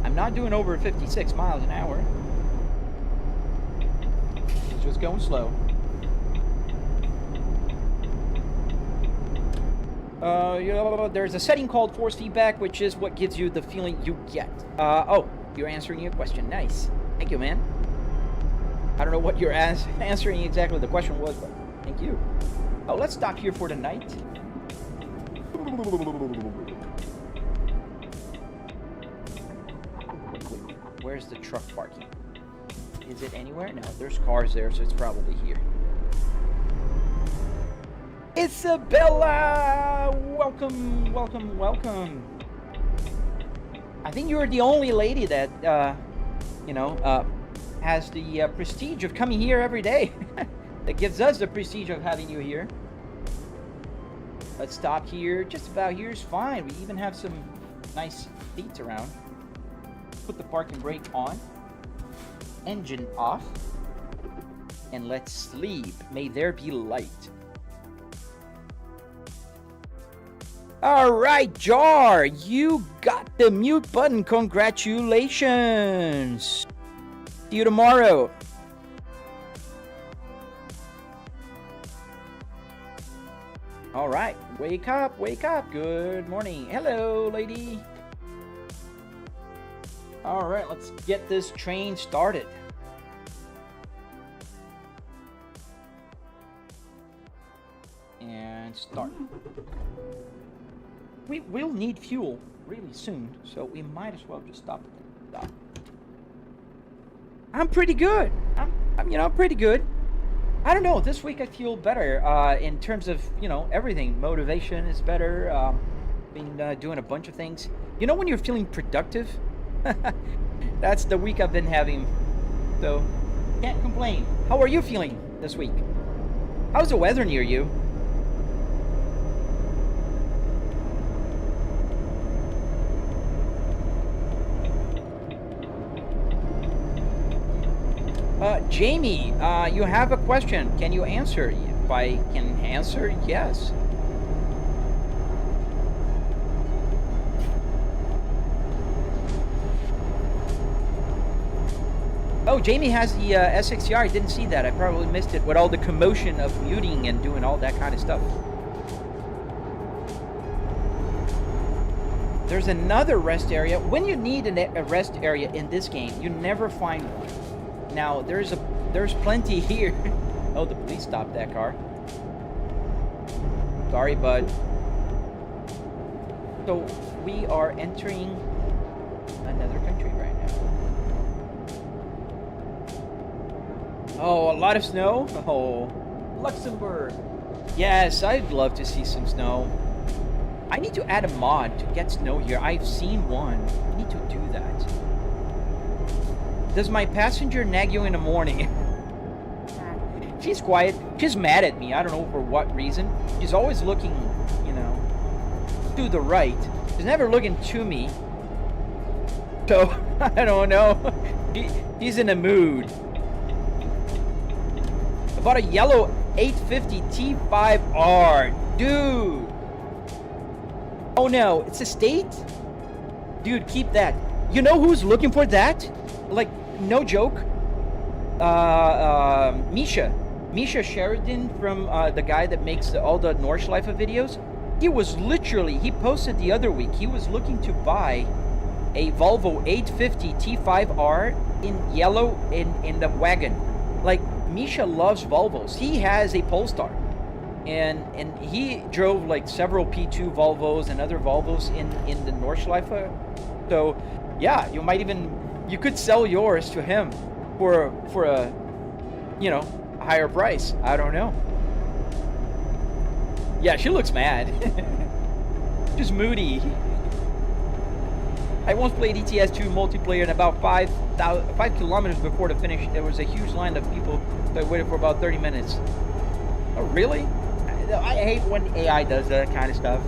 I'm not doing over 56 miles an hour. He's just going slow. There's a setting called force feedback, which is what gives you the feeling you get. Oh, you're answering your question. Nice. Thank you, man. I don't know what you're answering exactly the question was, but thank you. Oh, let's stop here for the night. Where's the truck parking? Is it anywhere? No, there's cars there, so it's probably here. Isabella! Welcome, welcome, welcome. I think you're the only lady that, has the prestige of coming here every day. That gives us the prestige of having you here. Let's stop here. Just about here is fine. We even have some nice seats around. Put the parking brake on. Engine off. And let's sleep. May there be light. Alright, Jar. You got the mute button. Congratulations. See you tomorrow. All right, wake up, wake up. Good morning. Hello, lady. All right, let's get this train started. And start. We will need fuel really soon, so we might as well just stop. I'm pretty good. I'm pretty good. I don't know, this week I feel better in terms of, everything. Motivation is better. Been doing a bunch of things. You know when you're feeling productive? That's the week I've been having. So, can't complain. How are you feeling this week? How's the weather near you? Jamie, you have a question. Can you answer? If I can answer, yes. Oh, Jamie has the S60R. I didn't see that. I probably missed it with all the commotion of muting and doing all that kind of stuff. There's another rest area. When you need a rest area in this game, you never find one. Now, there's plenty here. Oh, the police stopped that car. Sorry, bud. So, we are entering another country right now. Oh, a lot of snow? Oh, Luxembourg. Yes, I'd love to see some snow. I need to add a mod to get snow here. I've seen one. I need to do that. Does my passenger nag you in the morning? She's quiet. She's mad at me. I don't know for what reason. She's always looking, you know, to the right. She's never looking to me. So, I don't know. She's in a mood. I bought a yellow 850 T5R. Dude. Oh no, it's a state? Dude, keep that. You know who's looking for that? Like, no joke. Misha Sheridan from the guy that makes all the Nordschleife videos. He was literally, he posted the other week, he was looking to buy a Volvo 850 T5R in yellow in the wagon. Like, Misha loves Volvos. He has a Polestar. And he drove like several P2 Volvos and other Volvos in the Nordschleife. So, yeah, you could sell yours to him for a, you know, higher price. I don't know. Yeah, she looks mad. Just moody. I once played ETS2 multiplayer and about 5 kilometers before the finish, there was a huge line of people that waited for about 30 minutes. Oh, really? I hate when AI does that kind of stuff.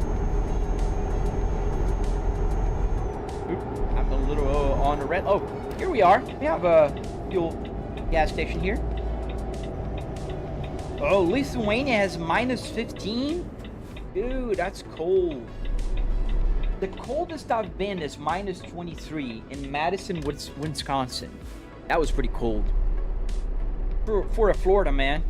Oop, I'm a little on the red. Oh, here we are. We have a fuel gas station here. Oh, Lithuania has -15? Dude, that's cold. The coldest I've been is -23 in Madison, Wisconsin. That was pretty cold. For a Florida man.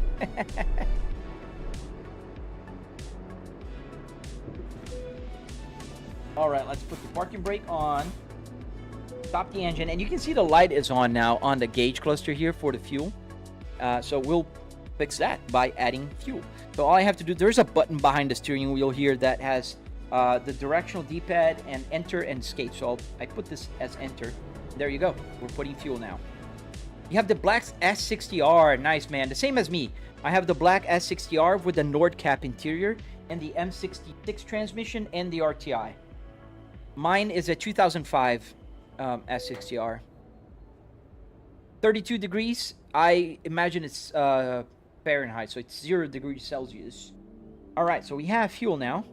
All right, let's put the parking brake on. Stop the engine, and you can see the light is on now on the gauge cluster here for the fuel. So we'll fix that by adding fuel. So all I have to do, there's a button behind the steering wheel here that has the directional D-pad and enter and escape. So I put this as enter. There you go. We're putting fuel now. You have the black S60R. Nice, man. The same as me. I have the black S60R with the Nordcap interior and the M66 transmission and the RTI. Mine is a 2005 S60R. 32 degrees. I imagine it's Fahrenheit, so it's 0 degrees Celsius. All right, so we have fuel now.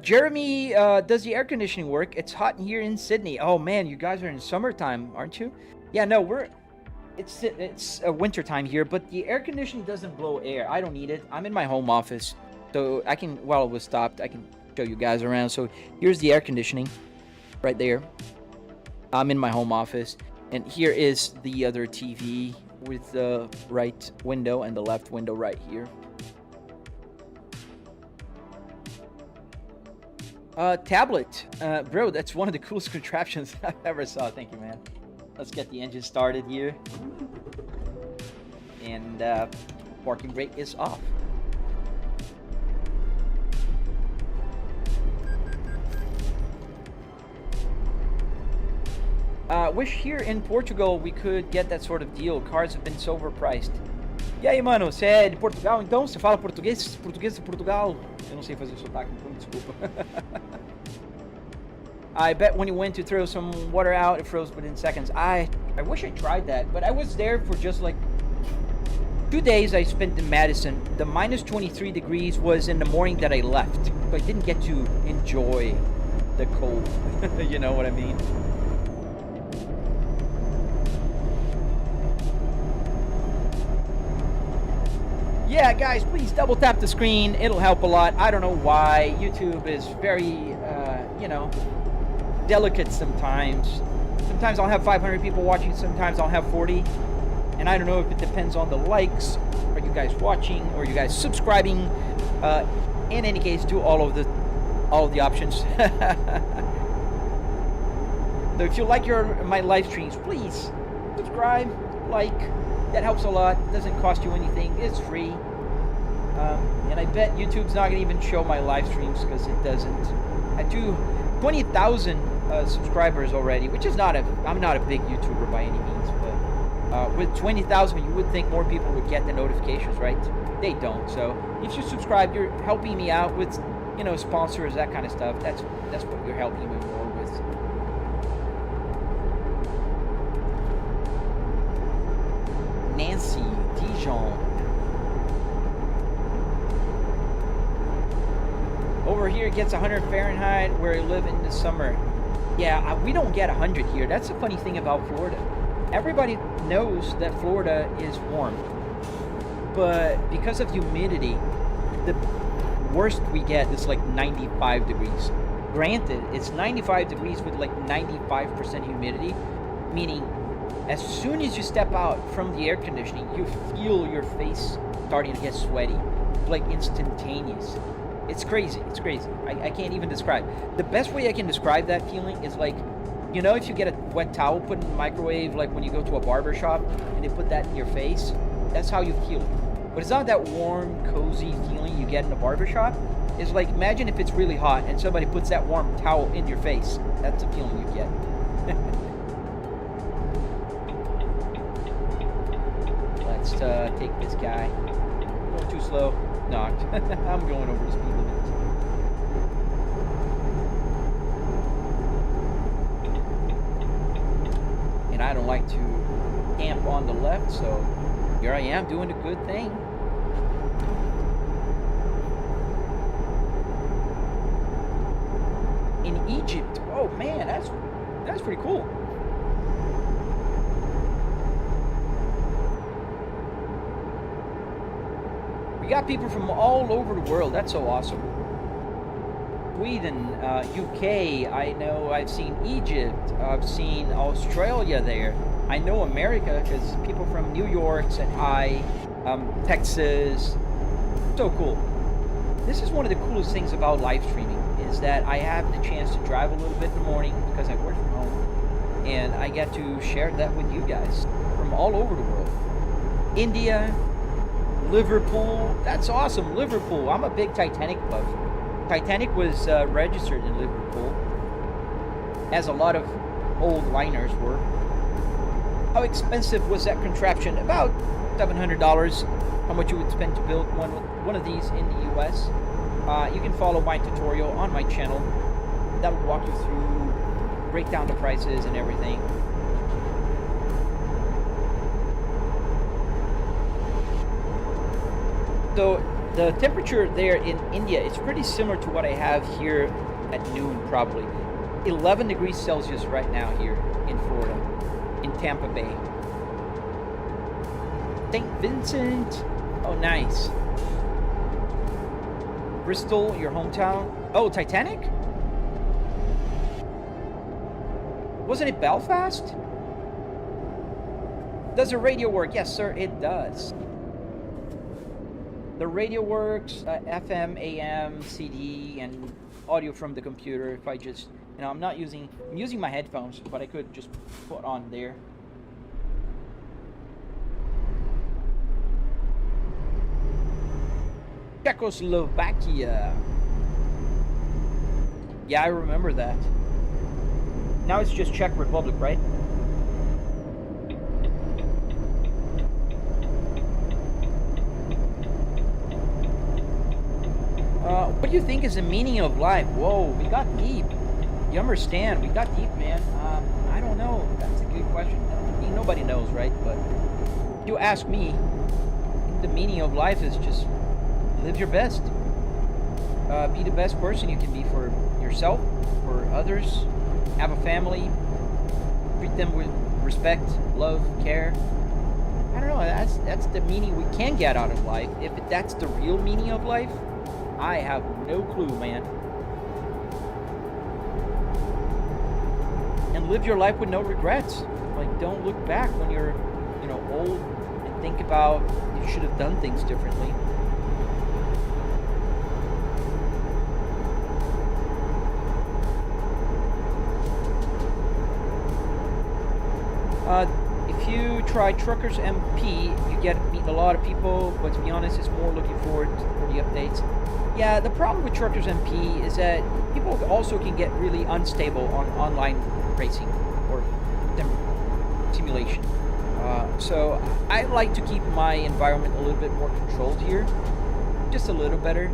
Jeremy, does the air conditioning work? It's hot here in Sydney. Oh man, you guys are in summertime, aren't you? Yeah, no, it's winter time here, but the air conditioning doesn't blow air. I don't need it. I'm in my home office, so I can, while it was stopped, I can show you guys around. So here's the air conditioning right there. I'm in my home office, and here is the other TV with the right window and the left window right here. Tablet, bro, that's one of the coolest contraptions I've ever saw. Thank you, man. Let's get the engine started here, and parking brake is off. Wish here in Portugal we could get that sort of deal. Cars have been so overpriced. E aí, mano, você é de Portugal então? Você fala português? Português de Portugal? Eu não sei fazer sotaque, então desculpa. I bet when you went to throw some water out, it froze within seconds. I wish I tried that, but I was there for just like 2 days I spent in Madison. The minus 23 degrees was in the morning that I left. So I didn't get to enjoy the cold. You know what I mean? Yeah, guys, please double tap the screen. It'll help a lot. I don't know why. YouTube is very, you know, delicate sometimes. Sometimes I'll have 500 people watching. Sometimes I'll have 40. And I don't know if it depends on the likes. Are you guys watching? Or are you guys subscribing? In any case, do all of the options. So if you like my live streams, please subscribe, like. That helps a lot. It doesn't cost you anything. It's free. And I bet YouTube's not going to even show my live streams because it doesn't. I do 20,000 subscribers already, which is I'm not a big YouTuber by any means, but with 20,000, you would think more people would get the notifications, right? They don't. So if you subscribe, you're helping me out with, you know, sponsors, that kind of stuff. That's what you're helping me more with. Nancy Dijon. Over here it gets 100 Fahrenheit where I live in the summer. Yeah, we don't get 100 here. That's the funny thing about Florida. Everybody knows that Florida is warm. But because of humidity, the worst we get is like 95 degrees. Granted, it's 95 degrees with like 95% humidity, meaning as soon as you step out from the air conditioning, you feel your face starting to get sweaty, like instantaneous. It's crazy. It's crazy. I can't even describe. The best way I can describe that feeling is like, you know, if you get a wet towel put in the microwave, like when you go to a barber shop and they put that in your face, that's how you feel. But it's not that warm, cozy feeling you get in a barber shop. It's like, imagine if it's really hot and somebody puts that warm towel in your face. That's the feeling you get. Let's take this guy. Going too slow. Knocked. I'm going over the speed limit. And I don't like to camp on the left, so here I am doing a good thing. In Egypt. Oh man, that's pretty cool. We got people from all over the world. That's so awesome. Sweden, UK, I know I've seen Egypt, I've seen Australia there. I know America because people from New York said hi, Texas. So cool. This is one of the coolest things about live streaming is that I have the chance to drive a little bit in the morning because I work from home. And I get to share that with you guys from all over the world. India, Liverpool, that's awesome. Liverpool, I'm a big Titanic buff. Titanic was registered in Liverpool, as a lot of old liners were. How expensive was that contraption? About $700. How much you would spend to build one of these in the US? You can follow my tutorial on my channel. That will walk you through, break down the prices and everything. So the temperature there in India is pretty similar to what I have here at noon, probably. 11 degrees Celsius right now here in Florida, in Tampa Bay. St. Vincent. Oh, nice. Bristol, your hometown. Oh, Titanic? Wasn't it Belfast? Does the radio work? Yes, sir, it does. The radio works, FM, AM, CD, and audio from the computer. If I just, you know, I'm using my headphones, but I could just put on there. Czechoslovakia. Yeah, I remember that. Now it's just Czech Republic, right? What do you think is the meaning of life? Whoa, we got deep. You understand? We got deep, man. I don't know. That's a good question. I mean, nobody knows, right? But if you ask me, the meaning of life is just live your best. Be the best person you can be for yourself, for others. Have a family. Treat them with respect, love, care. I don't know. That's the meaning we can get out of life. If that's the real meaning of life, I have no clue, man. And live your life with no regrets. Like, don't look back when you're, you know, old and think about you should have done things differently. If you try Truckers MP, you get meet a lot of people, but to be honest, it's more looking forward for the updates. Yeah, the problem with Truckers MP is that people also can get really unstable on online racing or simulation. So I like to keep my environment a little bit more controlled here, just a little better.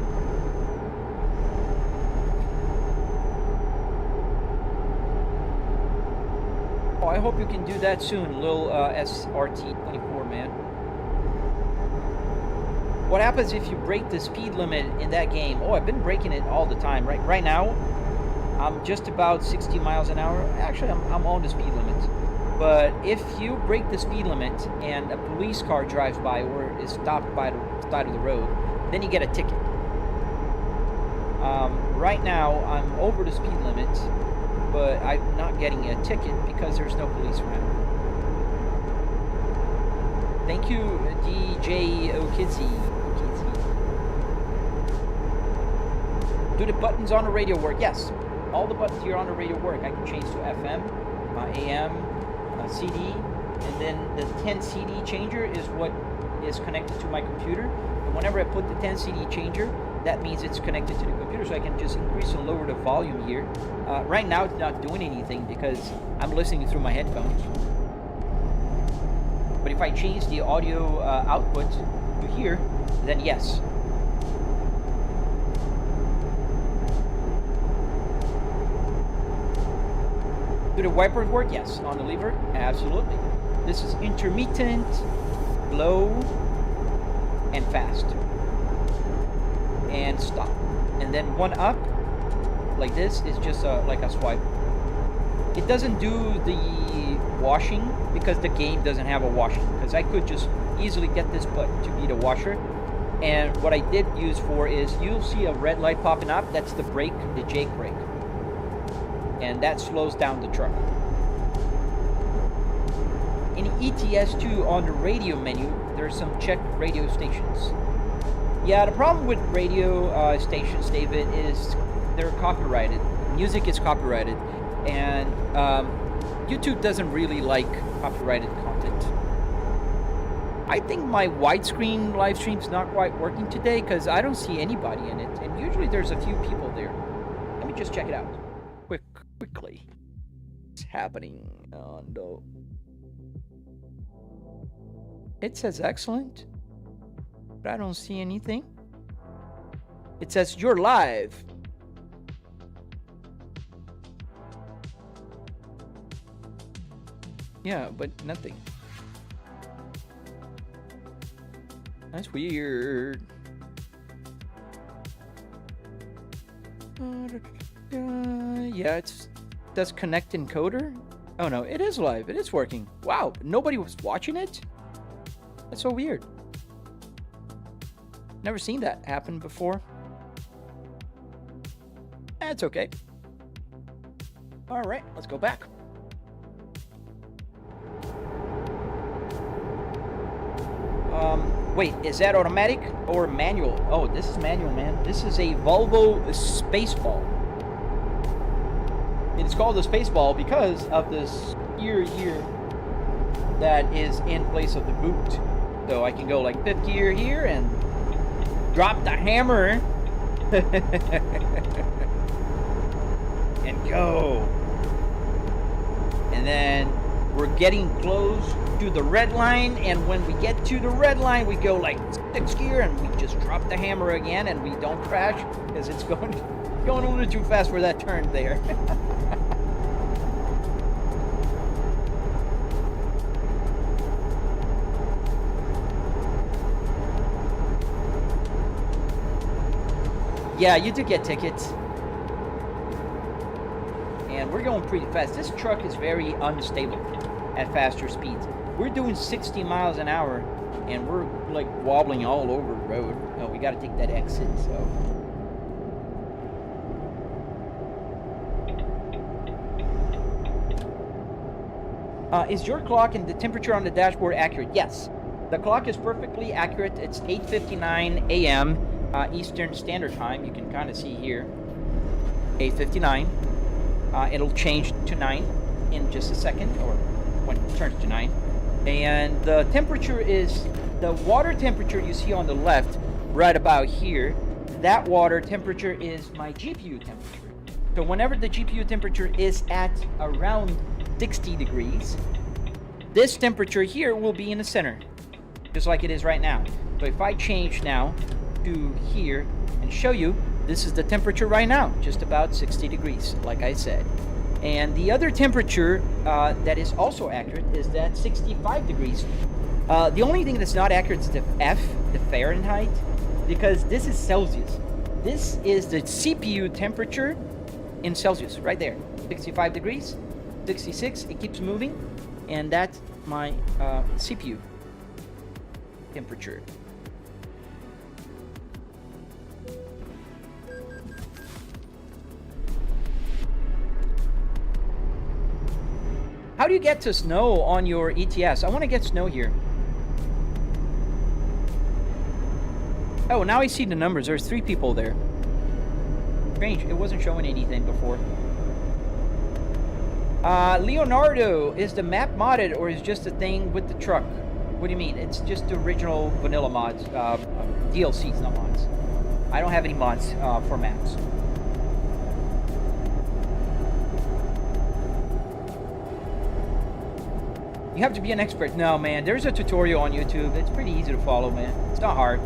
Oh, I hope you can do that soon, Lil SRT24, man. What happens if you break the speed limit in that game? Oh, I've been breaking it all the time. Right now, I'm just about 60 miles an hour. Actually, I'm on the speed limit. But if you break the speed limit and a police car drives by or is stopped by the side of the road, then you get a ticket. Right now, I'm over the speed limit, but I'm not getting a ticket because there's no police around. Thank you, DJ Okidzi. Do the buttons on the radio work? Yes. All the buttons here on the radio work. I can change to FM, AM, CD, and then the 10 CD changer is what is connected to my computer. And whenever I put the 10 CD changer, that means it's connected to the computer, so I can just increase and lower the volume here. Right now, it's not doing anything because I'm listening through my headphones. But if I change the audio output to here, then yes. Do the wipers work? Yes. On the lever? Absolutely. This is intermittent, low, and fast. And stop. And then one up, like this, is just like a swipe. It doesn't do the washing because the game doesn't have a washing. Because I could just easily get this button to be the washer. And what I did use for is, you'll see a red light popping up. That's the brake, the Jake brake. And that slows down the truck. In ETS2 on the radio menu, there's some checked radio stations. Yeah, the problem with radio stations, David, is they're copyrighted. Music is copyrighted, and YouTube doesn't really like copyrighted content. I think my widescreen live stream's not quite working today because I don't see anybody in it, and usually there's a few people there. Let me just check it out quickly. What's happening on the... It says excellent, but I don't see anything. It says you're live. Yeah, but nothing. That's weird. Yeah, it does connect encoder. Oh no, it is live. It is working. Wow, nobody was watching it? That's so weird. Never seen that happen before. That's okay. All right, let's go back. Wait, is that automatic or manual? Oh, this is manual, man. This is a Volvo Spaceball. It's called the Spaceball because of this gear here that is in place of the boot. So I can go like fifth gear here and drop the hammer and go. And then We're getting close to the red line, and when we get to the red line, we go like 6th gear, and we just drop the hammer again, and we don't crash because it's going a little too fast for that turn there. Yeah, you do get tickets. And we're going pretty fast. This truck is very unstable at faster speeds. We're doing 60 miles an hour, and we're like wobbling all over the road. Oh, we got to take that exit, so. Is your clock and the temperature on the dashboard accurate? Yes. The clock is perfectly accurate. It's 8:59 a.m. Eastern Standard Time. You can kind of see here. 8:59. It'll change to 9 in just a second, or when it turns to 9. And the temperature is the water temperature you see on the left, right about here. That water temperature is my GPU temperature. So whenever the GPU temperature is at around 60 degrees, this temperature here will be in the center, just like it is right now. So if I change now to here and show you, this is the temperature right now, just about 60 degrees, like I said. And the other temperature that is also accurate is that 65 degrees. The only thing that's not accurate is the the Fahrenheit, because this is Celsius. This is the CPU temperature in Celsius, right there. 65 degrees, 66, it keeps moving, and that's my CPU temperature. How do you get to snow on your ETS? I want to get snow here. Oh, now I see the numbers. There's 3 people there. Strange, it wasn't showing anything before. Leonardo, is the map modded or is just a thing with the truck? What do you mean? It's just the original vanilla mods, DLCs, not mods. I don't have any mods for maps. You have to be an expert. No, man, there's a tutorial on YouTube. It's pretty easy to follow, man. It's not hard.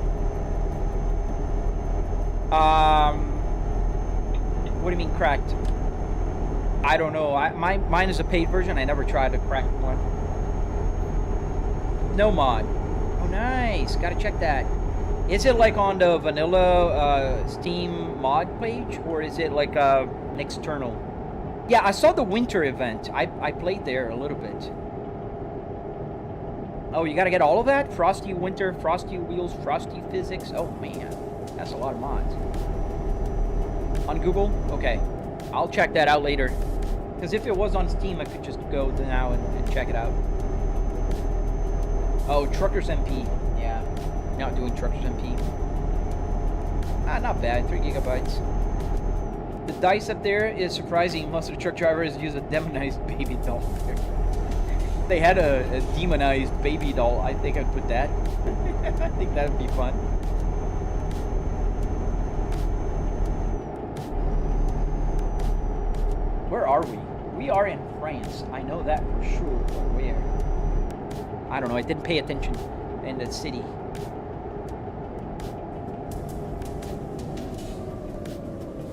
What do you mean cracked? I don't know. Mine is a paid version. I never tried to crack one. No mod. Oh, nice. Gotta check that. Is it like on the vanilla Steam mod page, or is it like an external? Yeah, I saw the winter event. I played there a little bit. Oh, you gotta get all of that? Frosty Winter, Frosty Wheels, Frosty Physics. Oh, man. That's a lot of mods. On Google? Okay. I'll check that out later. Because if it was on Steam, I could just go now and check it out. Oh, Truckers MP. Yeah. Not doing Truckers MP. Ah, not bad. 3 gigabytes. The dice up there is surprising. Most of the truck drivers use a demonized baby doll. They had a demonized baby doll. I think I'd put that. I think that would be fun. Where are we? We are in France. I know that for sure. But where? I don't know. I didn't pay attention in the city.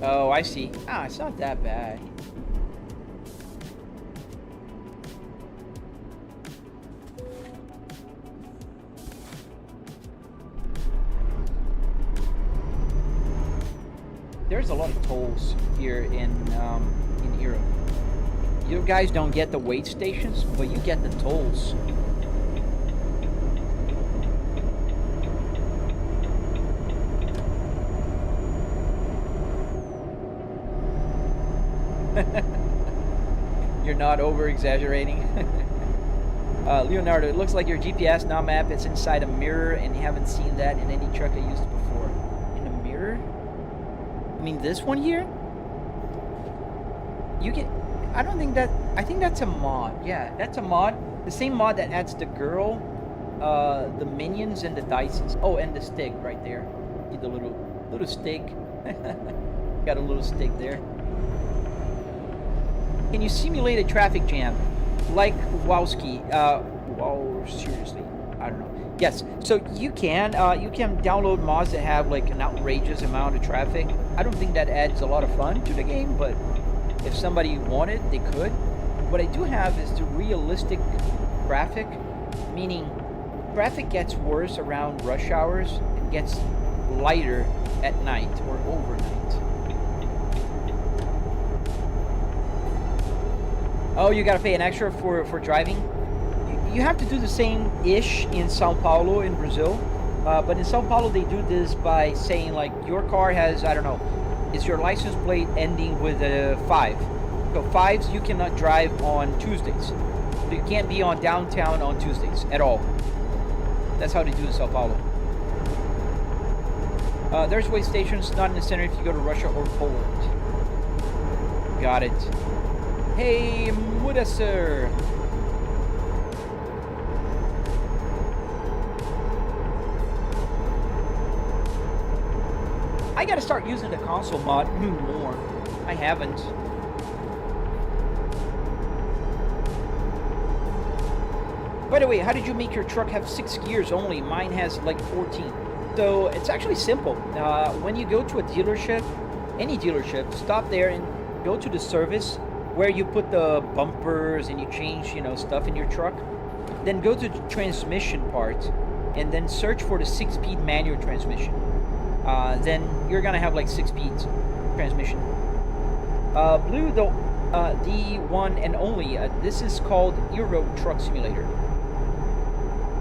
Oh, I see. Ah, it's not that bad. There's a lot of tolls here in Europe. You guys don't get the wait stations, but you get the tolls. You're not over-exaggerating. Leonardo, it looks like your GPS now map is inside a mirror, and you haven't seen that in any truck I used before. In a mirror? I mean, this one here? You get... I don't think that... I think that's a mod. Yeah, that's a mod. The same mod that adds the girl, the minions, and the dices. Oh, and the stick right there. See the little stick. Got a little stick there. Can you simulate a traffic jam? like Wowski. Wow, seriously, I don't know. Yes, so you can download mods that have like an outrageous amount of traffic. I don't think that adds a lot of fun to the game, but if somebody wanted, they could. What I do have is the realistic graphic, meaning traffic gets worse around rush hours and gets lighter at night or overnight. Oh, you gotta pay an extra for driving? You have to do the same-ish in Sao Paulo in Brazil, but in Sao Paulo they do this by saying like your car has, I don't know, is your license plate ending with a 5. So 5s you cannot drive on Tuesdays. So you can't be on downtown on Tuesdays at all. That's how they do in Sao Paulo. There's way stations not in the center if you go to Russia or Poland. Got it. Hey, Mudasser. I gotta start using the console mod more. I haven't. By the way, how did you make your truck have 6 gears only? Mine has like 14. So it's actually simple. When you go to a dealership, any dealership, stop there and go to the service where you put the bumpers and you change, stuff in your truck. Then go to the transmission part and then search for the 6-speed manual transmission. Then you're gonna have like 6 speeds transmission. Blue, the one and only. This is called Euro Truck Simulator.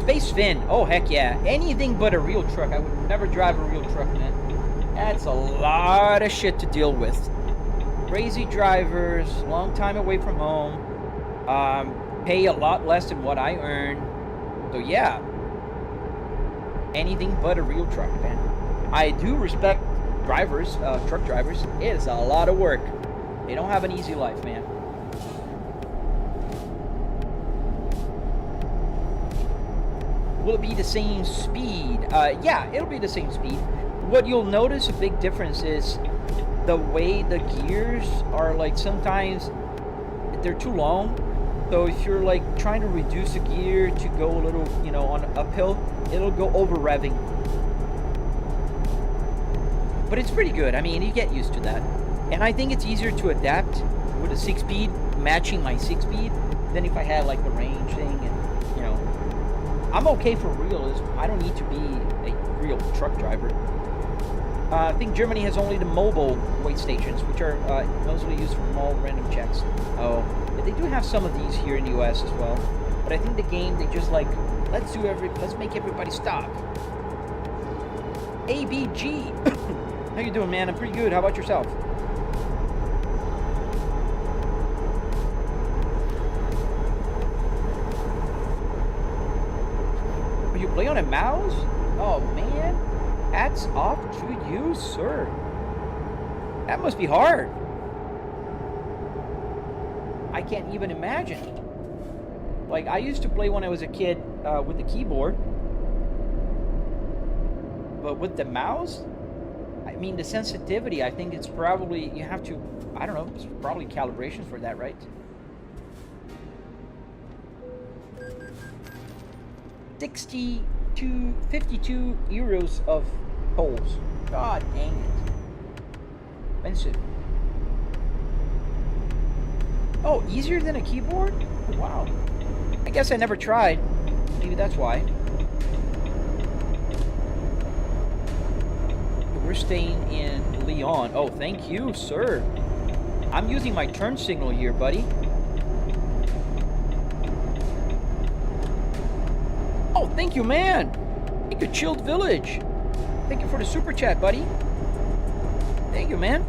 Space Fin. Oh heck yeah! Anything but a real truck. I would never drive a real truck, man. That's a lot of shit to deal with. Crazy drivers, long time away from home, pay a lot less than what I earn. So yeah, anything but a real truck, man. I do respect drivers, truck drivers. It is a lot of work. They don't have an easy life, man. Will it be the same speed? Yeah, it'll be the same speed. What you'll notice a big difference is the way the gears are, like, sometimes they're too long. So if you're like trying to reduce a gear to go a little, on an uphill, it'll go over revving. But it's pretty good. I mean, you get used to that. And I think it's easier to adapt with a 6-speed matching my 6-speed than if I had like the range thing. And I'm okay for realism. I don't need to be a real truck driver. I think Germany has only the mobile weight stations, which are mostly used for small random checks. Oh, but they do have some of these here in the US as well. But I think the game, they just like, let's make everybody stop. ABG. How you doing, man? I'm pretty good. How about yourself? Are you playing on a mouse? Oh man, hats off to you, sir. That must be hard. I can't even imagine. Like, I used to play when I was a kid with the keyboard, but with the mouse, I mean, the sensitivity, I think it's probably, you have to, I don't know, it's probably calibration for that, right? 52 euros of tolls. God dang it. Expensive. Oh, easier than a keyboard? Wow. I guess I never tried. Maybe that's why. We're staying in Lyon. Oh, thank you, sir. I'm using my turn signal here, buddy. Oh, thank you, man. Thank you, Chilled Village. Thank you for the super chat, buddy. Thank you, man.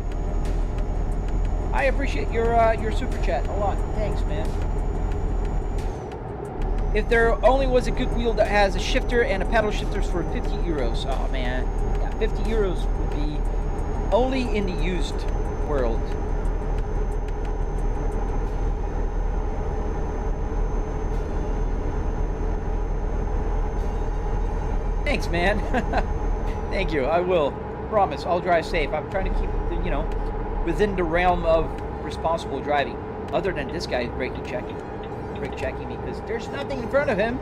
I appreciate your super chat a lot. Thanks, man. If there only was a good wheel that has a shifter and a paddle shifters for 50 euros. Oh, man. Yeah, 50 euros would be only in the used world. Thanks, man. Thank you. I will. Promise. I'll drive safe. I'm trying to keep, within the realm of responsible driving. Other than this guy braking checking. brake checking me because there's nothing in front of him.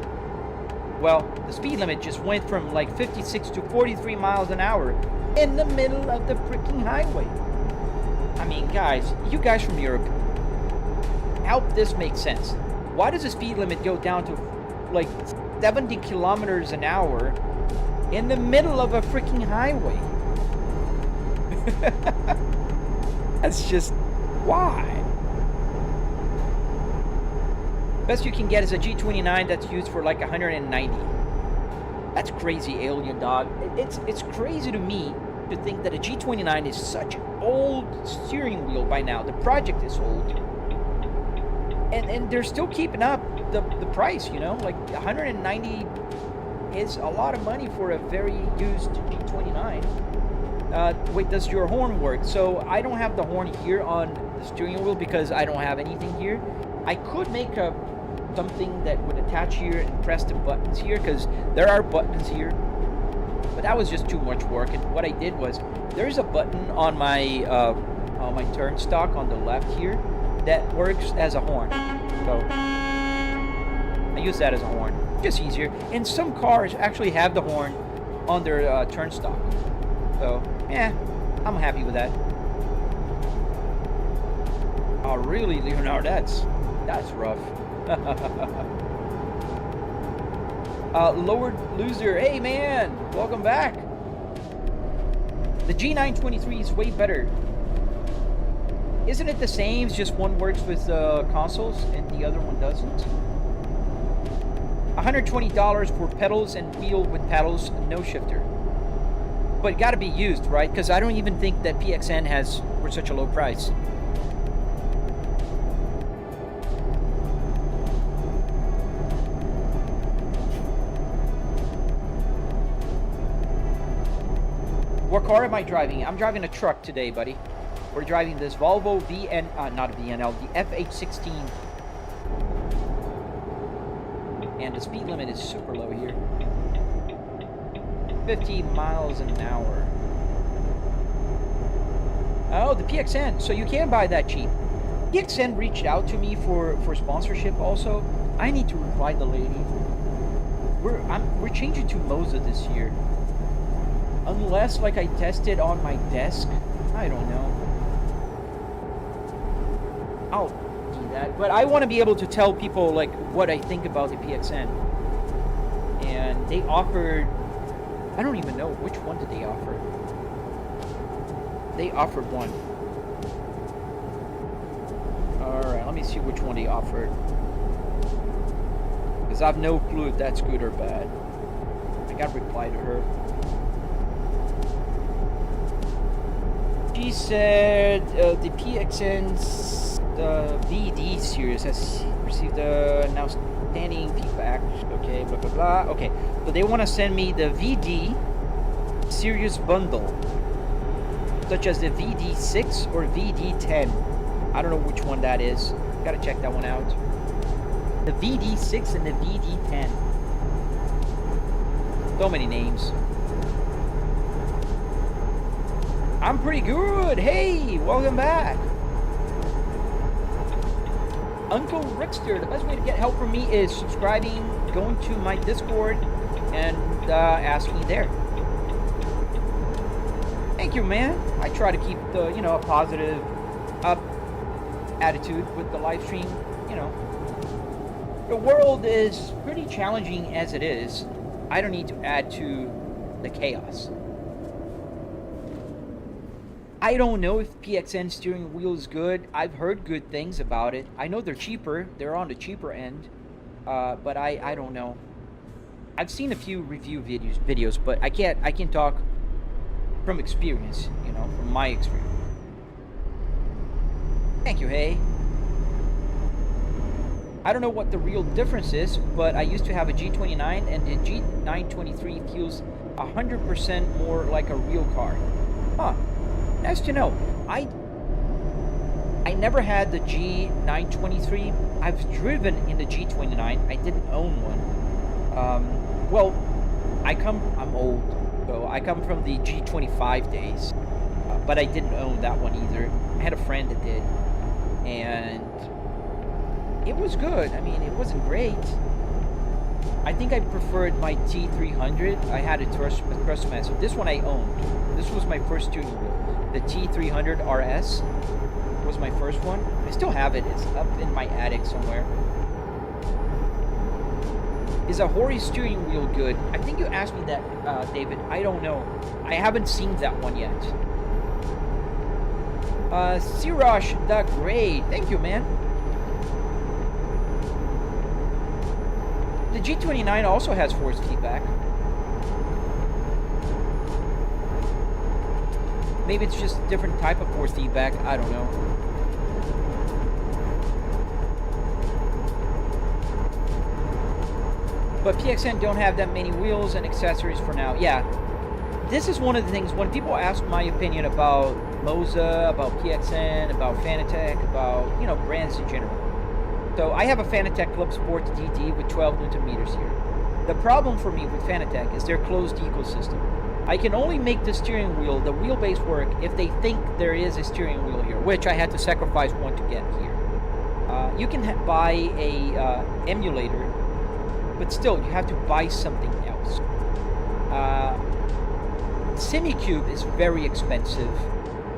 Well, the speed limit just went from like 56 to 43 miles an hour in the middle of the freaking highway. I mean, guys, you guys from Europe, help this make sense. Why does the speed limit go down to like 70 kilometers an hour in the middle of a freaking highway? That's just, why? Best you can get is a G29 that's used for like 190. That's crazy, alien dog. It's crazy to me to think that a G29 is such an old steering wheel by now. The project is old. And they're still keeping up the price, you know? Like 190 is a lot of money for a very used G29. Wait, does your horn work? So I don't have the horn here on the steering wheel because I don't have anything here. I could make something that would attach here and press the buttons here because there are buttons here. But that was just too much work. And what I did was, there's a button on my turn stock on the left here that works as a horn. So I use that as a horn. Just easier. And some cars actually have the horn on their turn stock. So yeah, I'm happy with that. Oh really, Leonard? That's rough. Lowered Loser, hey man, welcome back. The G923 is way better. Isn't it the same? Just one works with consoles and the other one doesn't. $120 for pedals and wheel with paddles, no shifter. But it got to be used, right? Because I don't even think that PXN has for such a low price. What car am I driving? I'm driving a truck today, buddy. We're driving this Volvo not VNL, the FH16. And the speed limit is super low here. 50 miles an hour. Oh, the PXN. So you can buy that cheap. PXN reached out to me for sponsorship also. I need to reply the lady. We're changing to Moza this year. Unless like I test it on my desk. I don't know. I'll do that. But I want to be able to tell people like what I think about the PXN. And they offered, I don't even know which one did they offer. They offered one. Alright, let me see which one they offered. Because I have no clue if that's good or bad. I gotta reply to her. She said the PXN's VD series has received an outstanding feedback. Okay, blah blah blah. Okay, so they want to send me the VD series bundle, such as the VD6 or VD10. I don't know which one that is. Gotta check that one out. The VD6 and the VD10. So many names. I'm pretty good. Hey, welcome back. Uncle Rickster, the best way to get help from me is subscribing, going to my Discord, and ask me there. Thank you, man. I try to keep the, a positive attitude with the live stream. The world is pretty challenging as it is. I don't need to add to the chaos. I don't know if PXN steering wheel is good. I've heard good things about it. I know they're cheaper. They're on the cheaper end. But I don't know. I've seen a few review videos, but I can't talk from experience, from my experience. Thank you, hey. I don't know what the real difference is, but I used to have a G29 and the G923 feels 100% more like a real car. Huh. Nice to know. I never had the G923. I've driven in the G29. I didn't own one. Well, I'm old, so I come from the G25 days. But I didn't own that one either. I had a friend that did. And it was good. I mean, it wasn't great. I think I preferred my T300. I had a Thrustmaster. This one I owned. This was my first steering wheel. The T300 RS was my first one. I still have it. It's up in my attic somewhere. Is a Hori steering wheel good? I think you asked me that, David. I don't know. I haven't seen that one yet. Sirash the Great. Thank you, man. The G29 also has force feedback. Maybe it's just a different type of force feedback. I don't know. But PXN don't have that many wheels and accessories for now. Yeah, this is one of the things when people ask my opinion about Moza, about PXN, about Fanatec, about, you know, brands in general. So I have a Fanatec Clubsport DD with 12 Newton meters here. The problem for me with Fanatec is their closed ecosystem. I can only make the steering wheel, the wheelbase work if they think there is a steering wheel here, which I had to sacrifice one to get here. You can buy a emulator, but still you have to buy something else. SimiCube is very expensive.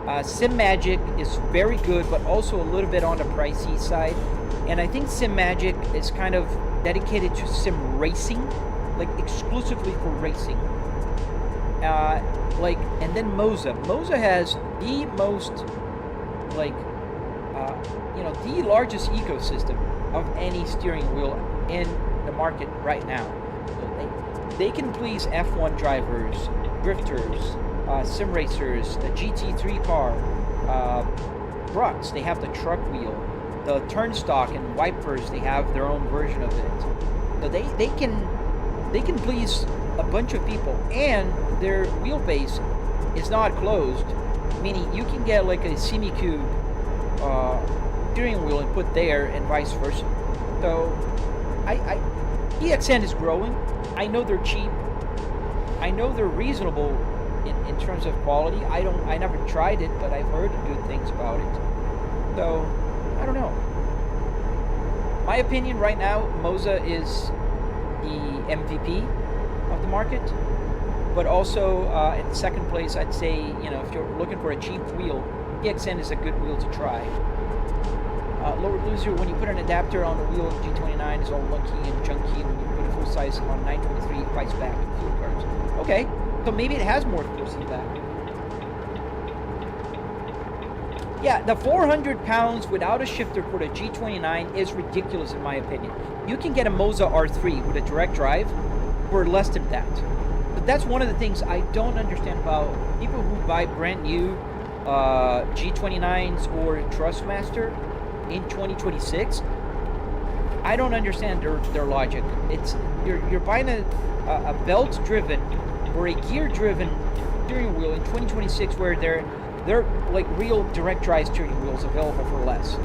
SimMagic is very good, but also a little bit on the pricey side. And I think SimMagic is kind of dedicated to sim racing, like exclusively for racing. And then Moza. Moza has the most, like, the largest ecosystem of any steering wheel in the market right now. So they can please F1 drivers, drifters, sim racers, the GT3 car, trucks. They have the truck wheel, the turnstock and wipers. They have their own version of it. So they can please a bunch of people, and their wheelbase is not closed, meaning you can get like a SimiCube steering wheel and put there, and vice versa. So PXN is growing. I know they're cheap. I know they're reasonable in terms of quality. I never tried it, but I've heard good things about it. So I don't know. My opinion right now, Moza is the MVP of the market. But also in second place, I'd say, if you're looking for a cheap wheel, PXN is a good wheel to try. Lower Loser, when you put an adapter on the wheel of G29, is all lunky and junky. When you put a full size on 923, it fights back in fuel cards. Okay, so maybe it has more force feedback. Yeah, the 400 pounds without a shifter for the G29 is ridiculous in my opinion. You can get a Moza R3 with a direct drive for less than that. But that's one of the things I don't understand about people who buy brand new G29s or Thrustmaster in 2026. I don't understand their logic. It's you're buying a belt-driven or a gear-driven steering wheel in 2026 where they're like real direct drive steering wheels available for less.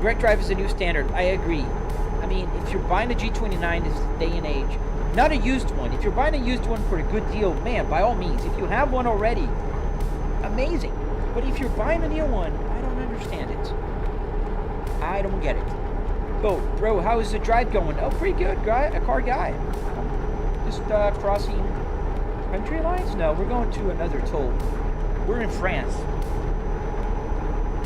Direct drive is a new standard. I agree. I mean, if you're buying a G29 this day and age, not a used one. If you're buying a used one for a good deal, man, by all means. If you have one already, amazing. But if you're buying a new one, I don't understand it. I don't get it. Bro, how is the drive going? Oh, pretty good, a car guy. Just crossing country lines? No, we're going to another toll. We're in France.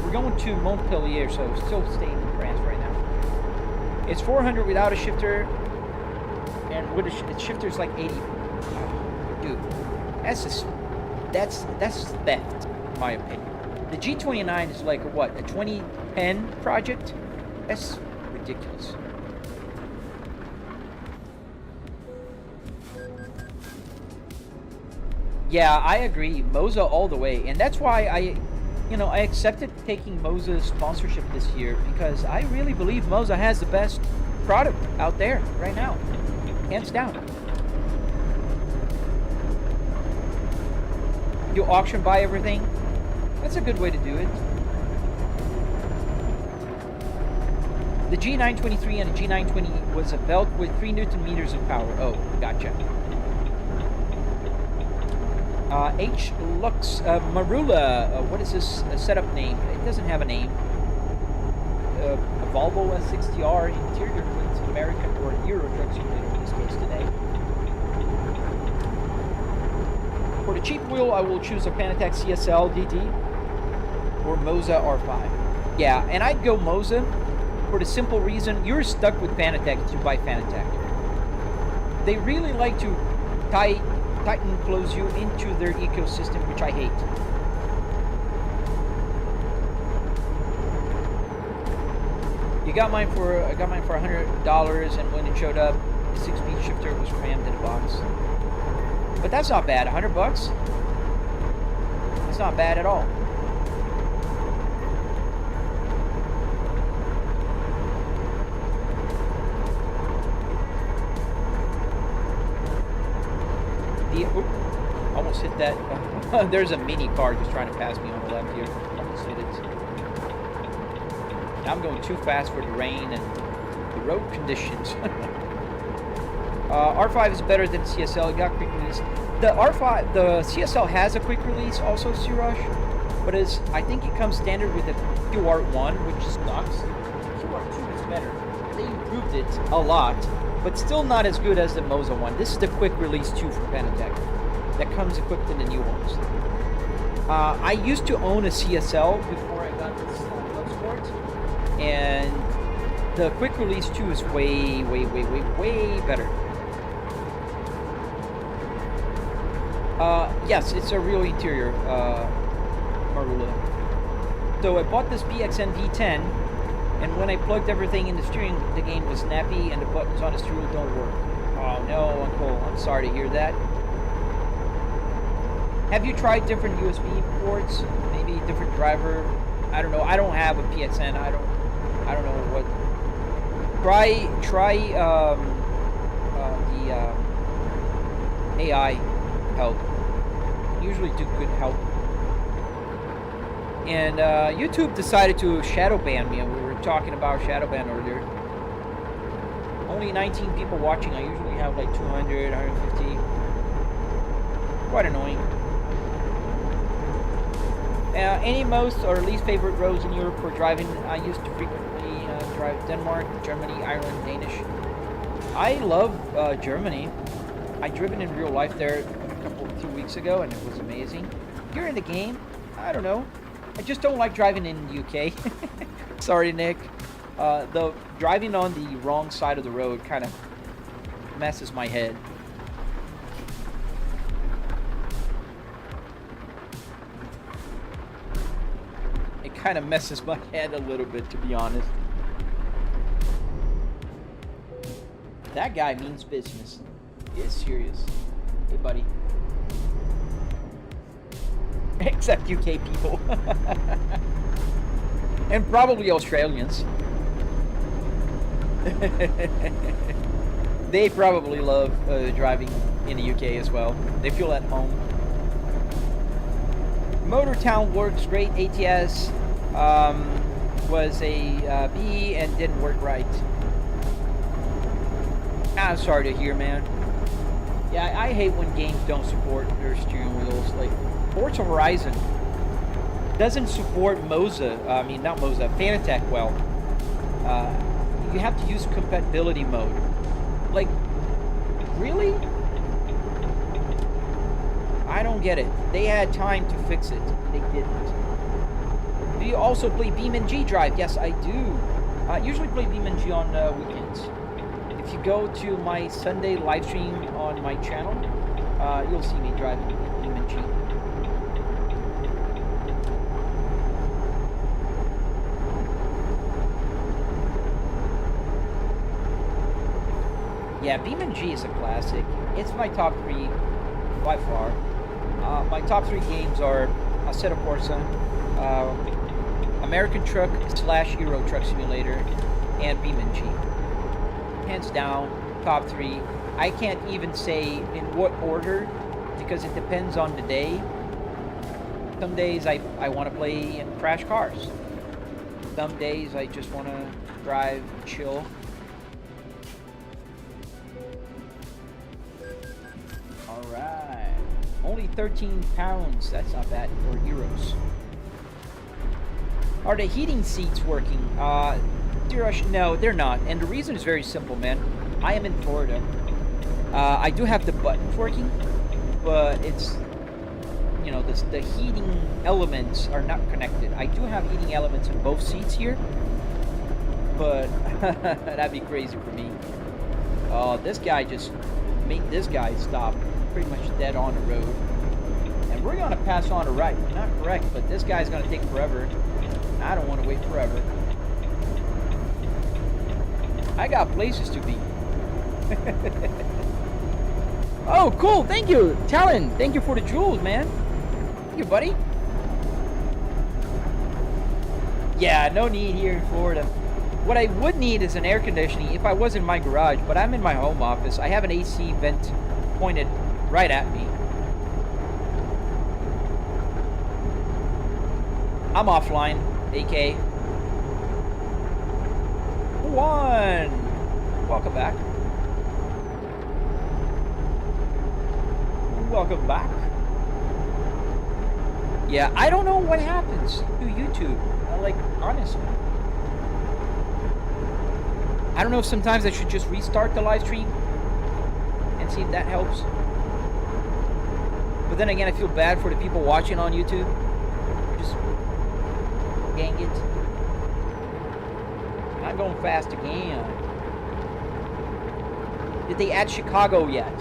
We're going to Montpellier, so still staying in France right now. It's 400 without a shifter, and with a shifter's like 80. Dude, that's theft, in my opinion. The G29 is like what, a 2010 project? That's ridiculous. Yeah, I agree. Moza all the way, and that's why I accepted taking Moza's sponsorship this year, because I really believe Moza has the best product out there right now, hands down. You auction buy everything. That's a good way to do it. The G923 and the G920 was a belt with 3 Newton meters of power. Oh, gotcha. H. Lux Marula. What is this setup name? It doesn't have a name. a Volvo S60R interior with American or Euro Truck Simulator in this case today. For the cheap wheel, I will choose a Fanatec CSL DD or Moza R5. Yeah, and I'd go Moza for the simple reason you're stuck with Fanatec if you buy Fanatec. They really like to tighten close you into their ecosystem, which I hate. I got mine for $100, and when it showed up, the 6-speed shifter was crammed in a box. But that's not bad. $100 bucks? That's not bad at all. Almost hit that. There's a mini car just trying to pass me on the left here. Almost hit it. Now I'm going too fast for the rain and the road conditions. R5 is better than CSL. It got quick release. The CSL has a quick release also, Siraj, but I think it comes standard with the QR1, which sucks. QR2 is better. They improved it a lot, but still not as good as the Moza one. This is the quick release 2 from Fanatec that comes equipped in the new ones. I used to own a CSL before I got this Clubsport, and the quick release 2 is way better. Yes, it's a real interior, Marula. So I bought this BXN V10, and when I plugged everything in the steering, the game was snappy and the buttons on the steering wheel don't work. Oh no, Uncle, I'm sorry to hear that. Have you tried different USB ports? Maybe different driver? I don't know. I don't have a PXN. I don't know what. Try the AI help. Usually do good help. And YouTube decided to shadow ban me, and we were talking about shadow ban earlier. Only 19 people watching. I usually have like 200, 150. Quite annoying. Any most or least favorite roads in Europe for driving? I used to frequently drive Denmark, Germany, Ireland, Danish. I love Germany. I driven in real life there a few weeks ago, and it was amazing. Here in the game, I don't know. I just don't like driving in the UK. Sorry, Nick. The driving on the wrong side of the road kind of messes my head. It kind of messes my head a little bit, to be honest. That guy means business. He is serious. Hey, buddy. Except UK people. And probably Australians. They probably love driving in the UK as well. They feel at home. Motortown works great. ATS was a B and didn't work right. I'm sorry to hear, man. Yeah, I hate when games don't support their steering wheels. Like Forza Horizon doesn't support Moza. I mean, not Moza, Fanatec well. You have to use compatibility mode. Like, really? I don't get it. They had time to fix it. They didn't. Do you also play BeamNG.drive? Yes, I do. I usually play BeamNG on weekends. If you go to my Sunday live stream on my channel, you'll see me driving BeamNG. Yeah, BeamNG is a classic. It's my top 3 by far. My top 3 games are Assetto Corsa, American Truck / Euro Truck Simulator, and BeamNG. Hands down, top 3. I can't even say in what order because it depends on the day. Some days I want to play and crash cars. Some days I just want to drive, chill. Alright. Only £13. That's not bad. Or euros. Are the heating seats working? Dear Rush, no, they're not. And the reason is very simple, man. I am in Florida. I do have the buttons working, but it's, you know, the heating elements are not connected. I do have heating elements in both seats here, but that'd be crazy for me. Oh, this guy just made this guy stop pretty much dead on the road. And we're going to pass on the right. Not correct, but this guy's going to take forever. I don't want to wait forever. I got places to be. Oh, cool. Thank you, Talon. Thank you for the jewels, man. Thank you, buddy. Yeah, no need here in Florida. What I would need is an air conditioning if I was in my garage, but I'm in my home office. I have an AC vent pointed right at me. I'm offline, AK. Welcome back. Welcome back. Yeah, I don't know what happens to YouTube. Like, honestly. I don't know if sometimes I should just restart the live stream and see if that helps. But then again, I feel bad for the people watching on YouTube. Just gang it. Not going fast again. Did they add Chicago yet?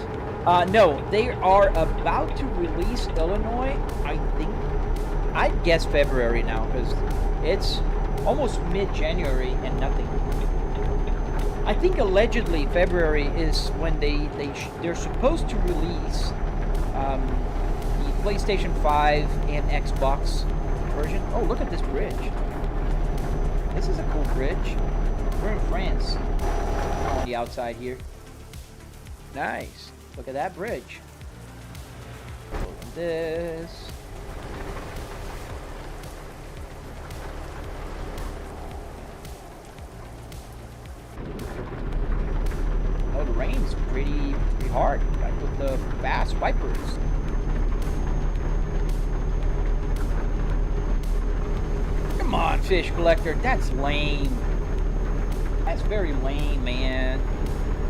No, they are about to release Illinois, I think. I'd guess February now, because it's almost mid-January and nothing. I think allegedly February is when they're supposed to release the PlayStation 5 and Xbox version. Oh, look at this bridge. This is a cool bridge. We're in France. On the outside here. Nice. Look at that bridge. Open this. Oh, the rain's pretty hard. Gotta put the fast wipers. Come on, fish collector. That's lame. That's very lame, man.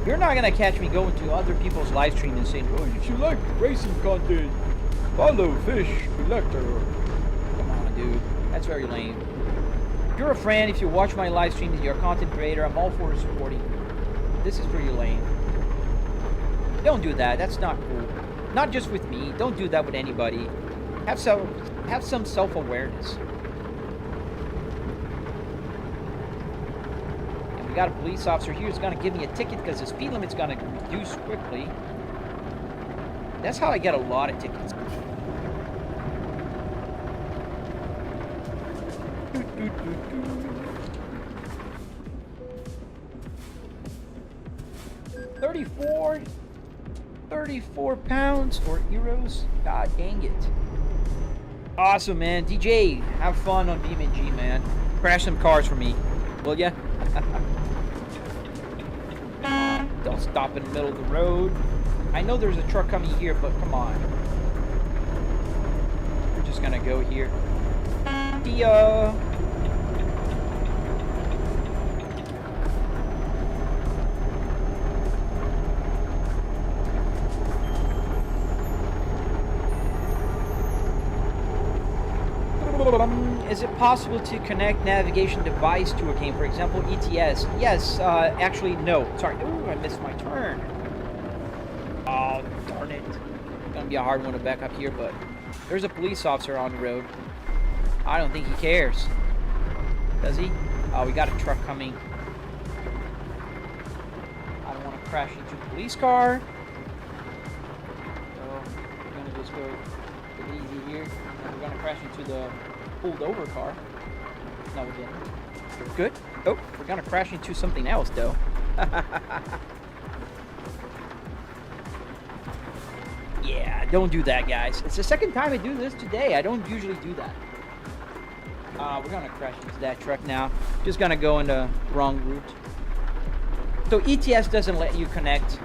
You're not gonna catch me going to other people's live stream and saying, "Oh, if you like racing content, follow Fish Collector." Come on, dude. That's very lame. If you're a friend, if you watch my live stream, if you're a content creator, I'm all for supporting. This is pretty lame. Don't do that. That's not cool. Not just with me. Don't do that with anybody. Have some self-awareness. We got a police officer here who's going to give me a ticket because the speed limit's going to reduce quickly. That's how I get a lot of tickets. £34 or euros. God dang it. Awesome, man. DJ, have fun on BeamNG, man. Crash some cars for me, will ya? Don't stop in the middle of the road. I know there's a truck coming here, but come on. We're just gonna go here. See ya. Is it possible to connect navigation device to a game, for example, ETS? Yes, actually, no. Sorry. Ooh, I missed my turn. Oh, darn it. It's gonna be a hard one to back up here, but there's a police officer on the road. I don't think he cares. Does he? Oh, we got a truck coming. I don't want to crash into the police car. So, we're gonna just go easy here. And we're gonna crash into the pulled over car. No, we didn't. Good. Oh, we're gonna crash into something else, though. Yeah, don't do that, guys. It's the second time I do this today. I don't usually do that. We're gonna crash into that truck now. Just gonna go in the wrong route. So ETS doesn't let you connect.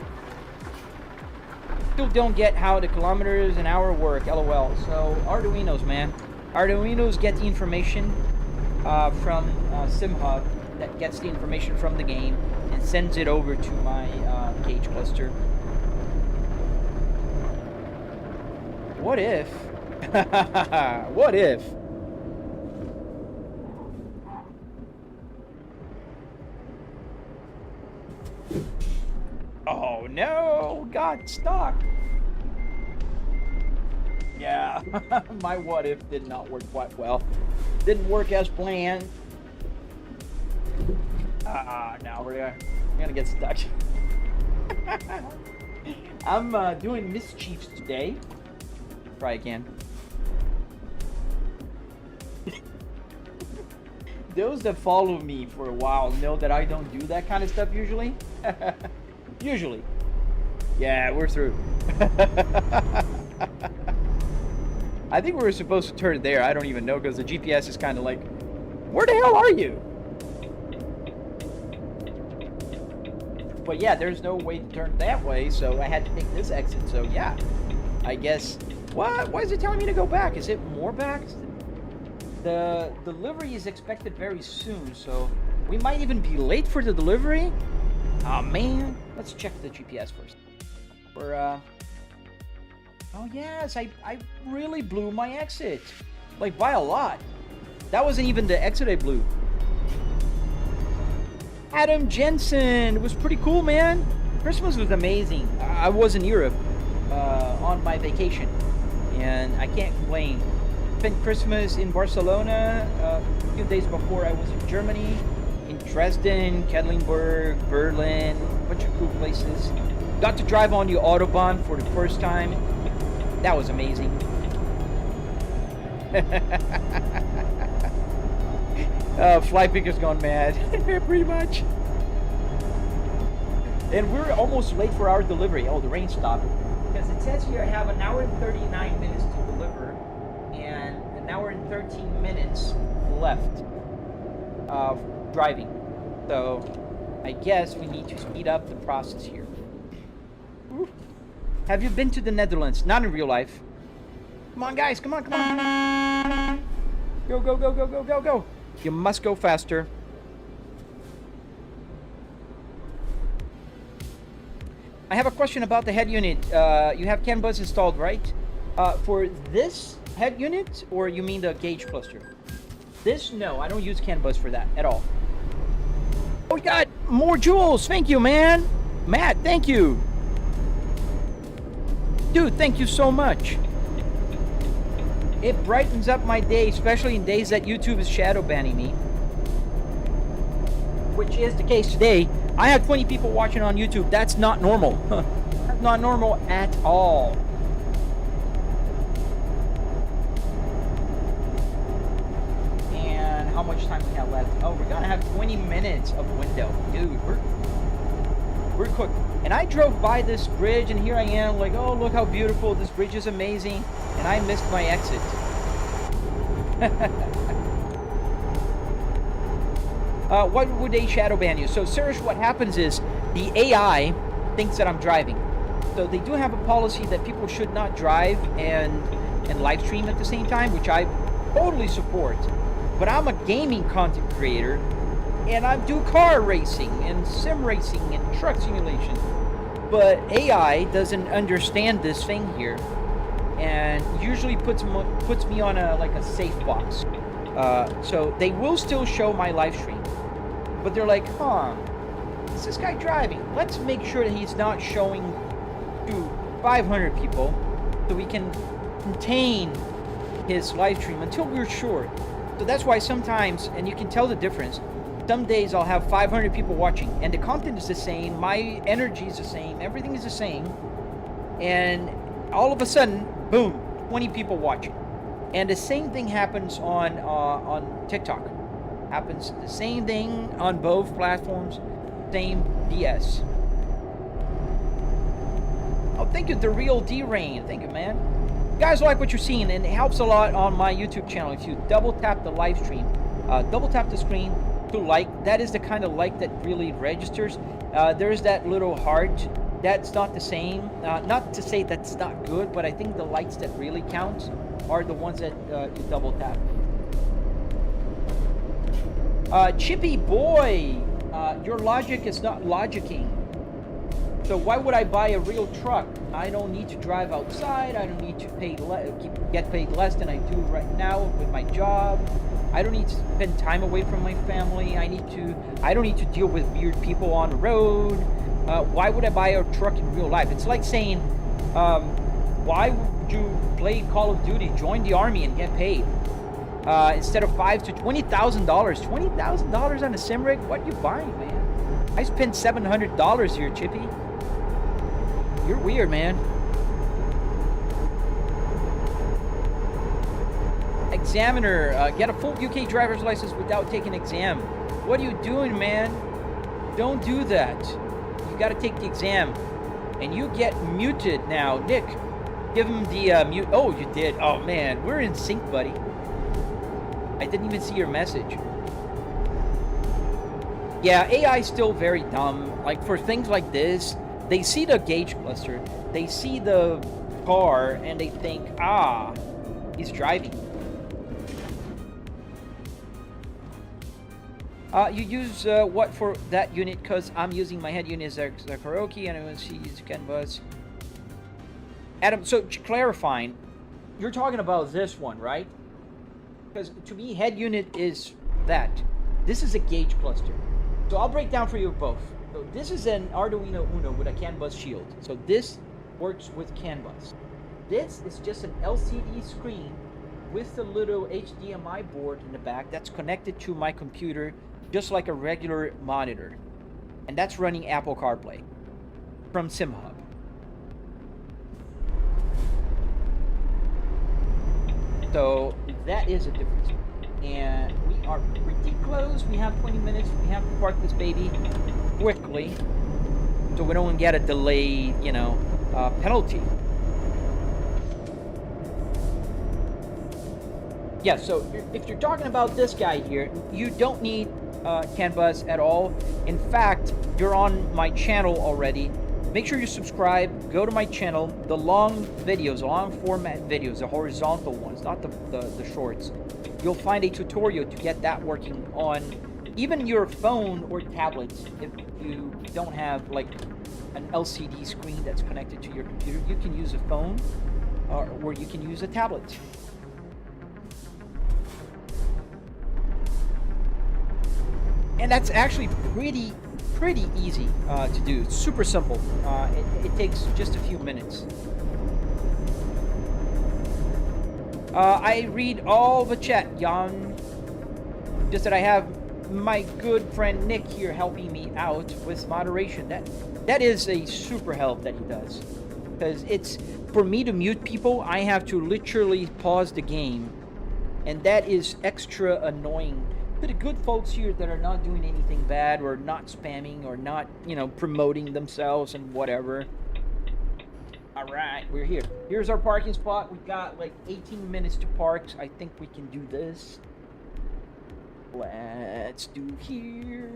Still don't get how the kilometers an hour work, LOL. So Arduinos, man. Arduinos get the information from SimHub that gets the information from the game and sends it over to my gauge cluster. What if? What if? Oh no, got stuck. Yeah, my what if did not work quite well. Didn't work as planned. Now we're gonna get stuck. I'm doing mischiefs today. Try again. Those that follow me for a while know that I don't do that kind of stuff usually. Usually. Yeah, we're through. I think we were supposed to turn there. I don't even know because the GPS is kind of like, where the hell are you? But yeah, there's no way to turn that way, so I had to take this exit. So yeah, I guess. What? Why is it telling me to go back? Is it more back? The delivery is expected very soon, so we might even be late for the delivery. Oh man, let's check the GPS first. We're oh yes, I really blew my exit, like by a lot. That wasn't even the exit I blew. Adam Jensen, it was pretty cool, man. Christmas was amazing. I was in Europe on my vacation, and I can't complain. Spent Christmas in Barcelona. A few days before I was in Germany, in Dresden, Quedlinburg, Berlin, a bunch of cool places. Got to drive on the Autobahn for the first time. That was amazing. Flypicker's gone mad, pretty much. And we're almost late for our delivery. Oh, the rain stopped. Because it says here I have an hour and 39 minutes to deliver, and an hour and 13 minutes left of driving. So I guess we need to speed up the process here. Ooh. Have you been to the Netherlands? Not in real life. Come on, guys. Come on, come on. Go, go, go, go, go, go, go. You must go faster. I have a question about the head unit. You have CAN bus installed, right? For this head unit, or you mean the gauge cluster? This, no, I don't use CAN bus for that at all. Oh, we got more jewels. Thank you, man. Matt, thank you. Dude, thank you so much. It brightens up my day, especially in days that YouTube is shadow banning me. Which is the case today. I have 20 people watching on YouTube. That's not normal. That's not normal at all. And how much time we have left? Oh, we're gonna have 20 minutes of window. Dude, we're cooked. And I drove by this bridge, and here I am, like, oh, look how beautiful. This bridge is amazing. And I missed my exit. What would they shadow ban you? So, Serge, what happens is the AI thinks that I'm driving. So they do have a policy that people should not drive and live stream at the same time, which I totally support. But I'm a gaming content creator, and I do car racing and sim racing and truck simulation. But AI doesn't understand this thing here, and usually puts me on a safe box. So they will still show my live stream, but they're like, huh, is this guy driving? Let's make sure that he's not showing to 500 people, so we can contain his live stream until we're sure. So that's why sometimes, and you can tell the difference, some days I'll have 500 people watching, and the content is the same, my energy is the same, everything is the same, and all of a sudden, boom, 20 people watching. And the same thing happens on TikTok. Happens the same thing on both platforms, same DS. Oh, thank you, the real D-Rain. Thank you, man. You guys like what you're seeing, and it helps a lot on my YouTube channel. If you double tap the live stream, double tap the screen to like, that is the kind of like that really registers. There's that little heart. That's not the same. Not to say that's not good, but I think the likes that really count are the ones that you double tap. Chippy boy, your logic is not logicking. So why would I buy a real truck? I don't need to drive outside. I don't need to get paid less than I do right now with my job. I don't need to spend time away from my family. I don't need to deal with weird people on the road. Why would I buy a truck in real life? It's like saying, why would you play Call of Duty, join the army and get paid? Instead of $5,000 to $20,000. $20,000 on a sim rig? What are you buying, man? I spent $700 here, Chippy. You're weird, man. Examiner, get a full UK driver's license without taking an exam. What are you doing, man? Don't do that. You gotta take the exam. And you get muted now. Nick, give him the mute. Oh, you did. Oh, man. We're in sync, buddy. I didn't even see your message. Yeah, AI is still very dumb. Like, for things like this, they see the gauge cluster, they see the car, and they think, ah, he's driving. You use what for that unit? Because I'm using my head unit as a karaoke, and I want to see use CAN bus. Adam, so clarifying, you're talking about this one, right? Because to me, head unit is that. This is a gauge cluster. So I'll break down for you both. So this is an Arduino Uno with a CAN bus shield. So this works with CAN bus. This is just an LCD screen with a little HDMI board in the back that's connected to my computer just like a regular monitor. And that's running Apple CarPlay from SimHub. So that is a difference. And we are pretty close. We have 20 minutes. We have to park this baby quickly so we don't get a delayed, penalty. Yeah, so if you're talking about this guy here, you don't need CAN bus at all. In fact, you're on my channel already. Make sure you subscribe, go to my channel. The long videos, long format videos, the horizontal ones, not the shorts. You'll find a tutorial to get that working on even your phone or tablet. If you don't have like an LCD screen that's connected to your computer, you can use a phone or you can use a tablet. And that's actually pretty easy to do. It's super simple. It takes just a few minutes. I read all the chat, Jan. Just that I have my good friend Nick here helping me out with moderation. That is a super help that he does. Because it's, for me to mute people, I have to literally pause the game. And that is extra annoying to the good folks here that are not doing anything bad or not spamming or not, promoting themselves and whatever. All right, we're here. Here's our parking spot. We've got like 18 minutes to park. So I think we can do this. Let's do here.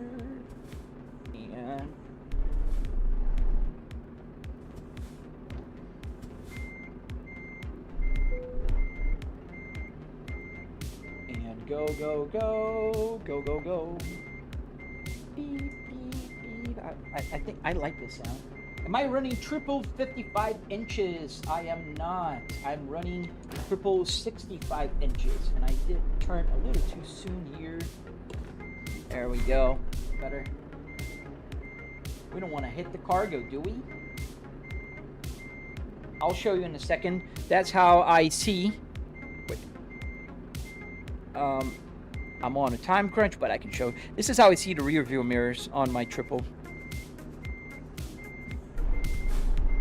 And go, go, go. Go, go, go. Beep, beep, beep. I think I like this sound. Am I running triple 55 inches? I am not. I'm running triple 65 inches. And I did turn a little too soon here. There we go. Better. We don't want to hit the cargo, do we? I'll show you in a second. That's how I see. Wait. I'm on a time crunch, but I can show. This is how I see the rear view mirrors on my triple.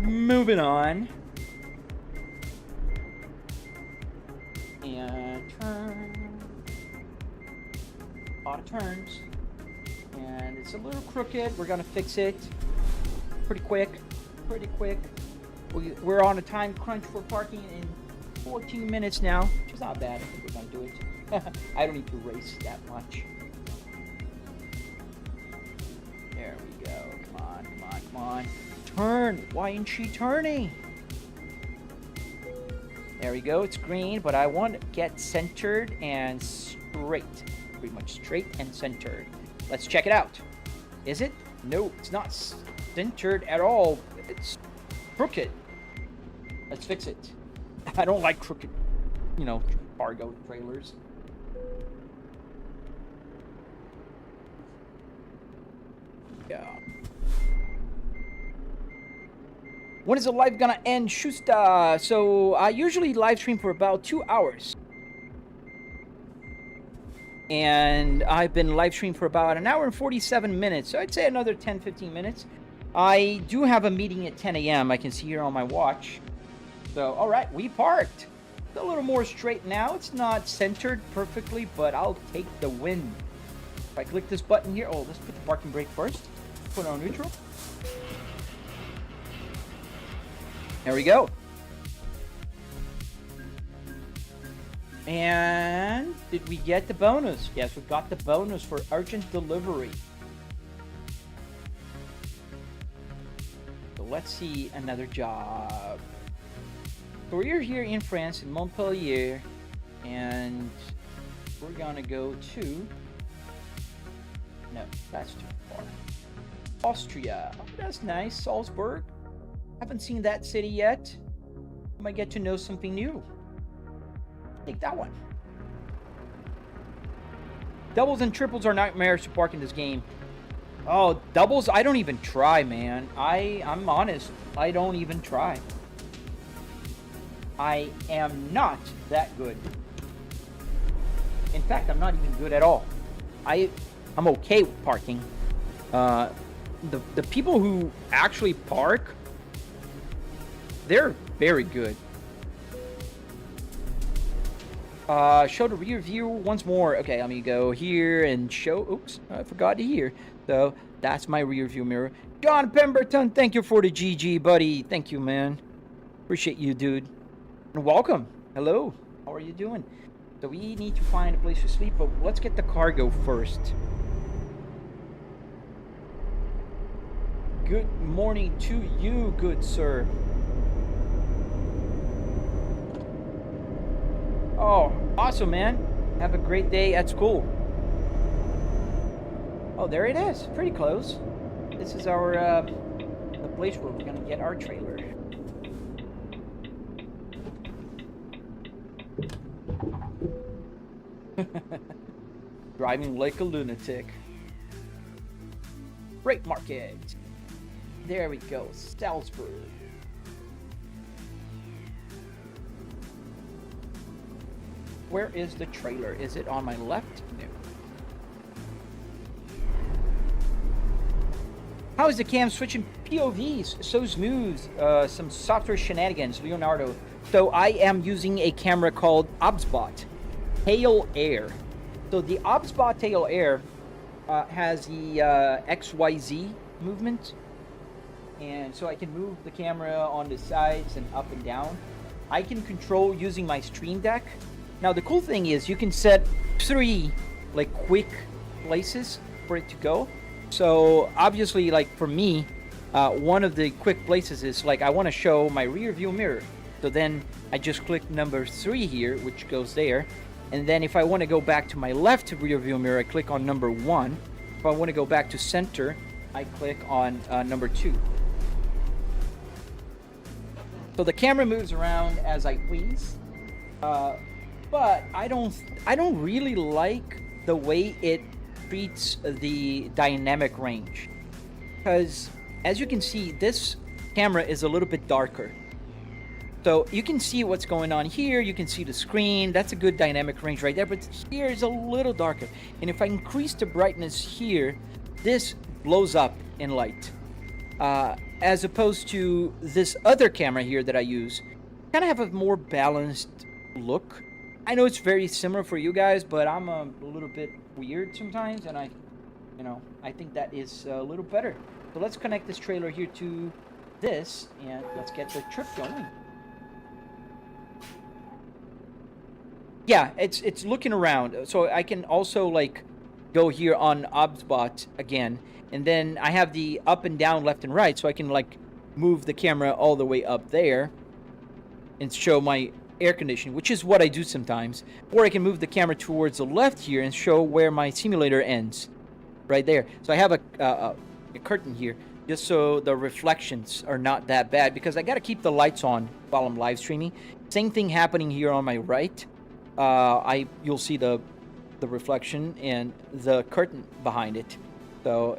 Moving on. And turn. A lot of turns. And it's a little crooked. We're going to fix it pretty quick. Pretty quick. We're on a time crunch for parking in 14 minutes now, which is not bad. I think we're going to do it. I don't need to race that much. There we go. Come on, come on, come on. Turn. Why isn't she turning? There we go. It's green, but I want to get centered and straight. pretty much straight and centered. Let's check it out. Is it? No, it's not centered at all. It's crooked. Let's fix it. I don't like crooked, you know, cargo trailers. Yeah. When is the live gonna end, Schuster? So I usually live stream for about 2 hours. And I've been live streaming for about 1 hour and 47 minutes. So I'd say another 10-15 minutes. I do have a meeting at 10 a.m. I can see here on my watch. So, all right, we parked. It's a little more straight now. It's not centered perfectly, but I'll take the win. If I click this button here, oh, let's put the parking brake first. Put it on neutral. There we go. And did we get the bonus? Yes, we got the bonus for urgent delivery. So let's see another job. So we're here in France, in Montpellier, and we're gonna go to... No, that's too far. Austria. Oh, that's nice. Salzburg. Haven't seen that city yet. I might get to know something new. Take that one. Doubles and triples are nightmares to park in this game. Oh, doubles, I don't even try, man. I'm honest. I don't even try. I am not that good. In fact, I'm not even good at all. I'm okay with parking. The people who actually park, they're very good. Show the rear view once more. Okay, let me go here and show. Oops, I forgot to hear. So that's my rear view mirror. John Pemberton, thank you for the GG, buddy. Thank you, man. Appreciate you, dude. And welcome. Hello. How are you doing? So we need to find a place to sleep, but let's get the cargo first. Good morning to you, good sir. Oh, awesome, man. Have a great day at school. Oh, there it is. Pretty close. This is our, the place where we're gonna get our trailer. Driving like a lunatic. Freight market. There we go. Salzburg. Where is the trailer? Is it on my left? No. How is the cam switching POVs? So smooth. Some software shenanigans, Leonardo. So I am using a camera called OBSBot Tail Air. So the OBSBot Tail Air has the XYZ movement. And so I can move the camera on the sides and up and down. I can control using my Stream Deck. Now the cool thing is you can set 3 like quick places for it to go. So obviously, like for me, one of the quick places is like I want to show my rear view mirror. So then I just click number 3 here, which goes there. And then if I want to go back to my left rear view mirror, I click on number 1. If I want to go back to center, I click on number 2. So the camera moves around as I please. But I don't really like the way it treats the dynamic range, because as you can see, this camera is a little bit darker. So you can see what's going on here. You can see the screen. That's a good dynamic range right there. But here is a little darker. And if I increase the brightness here, this blows up in light. As opposed to this other camera here that I use, kind of have a more balanced look. I know it's very similar for you guys, but I'm a little bit weird sometimes, and I think that is a little better. So let's connect this trailer here to this, and let's get the trip going. Yeah, it's looking around. So I can also like go here on OBSBot again, and then I have the up and down, left and right, so I can like move the camera all the way up there and show my air conditioning, which is what I do sometimes. Or I can move the camera towards the left here and show where my simulator ends, right there. So I have a curtain here just so the reflections are not that bad, because I got to keep the lights on while I'm live streaming. Same thing happening here on my right. You'll see the reflection and the curtain behind it. So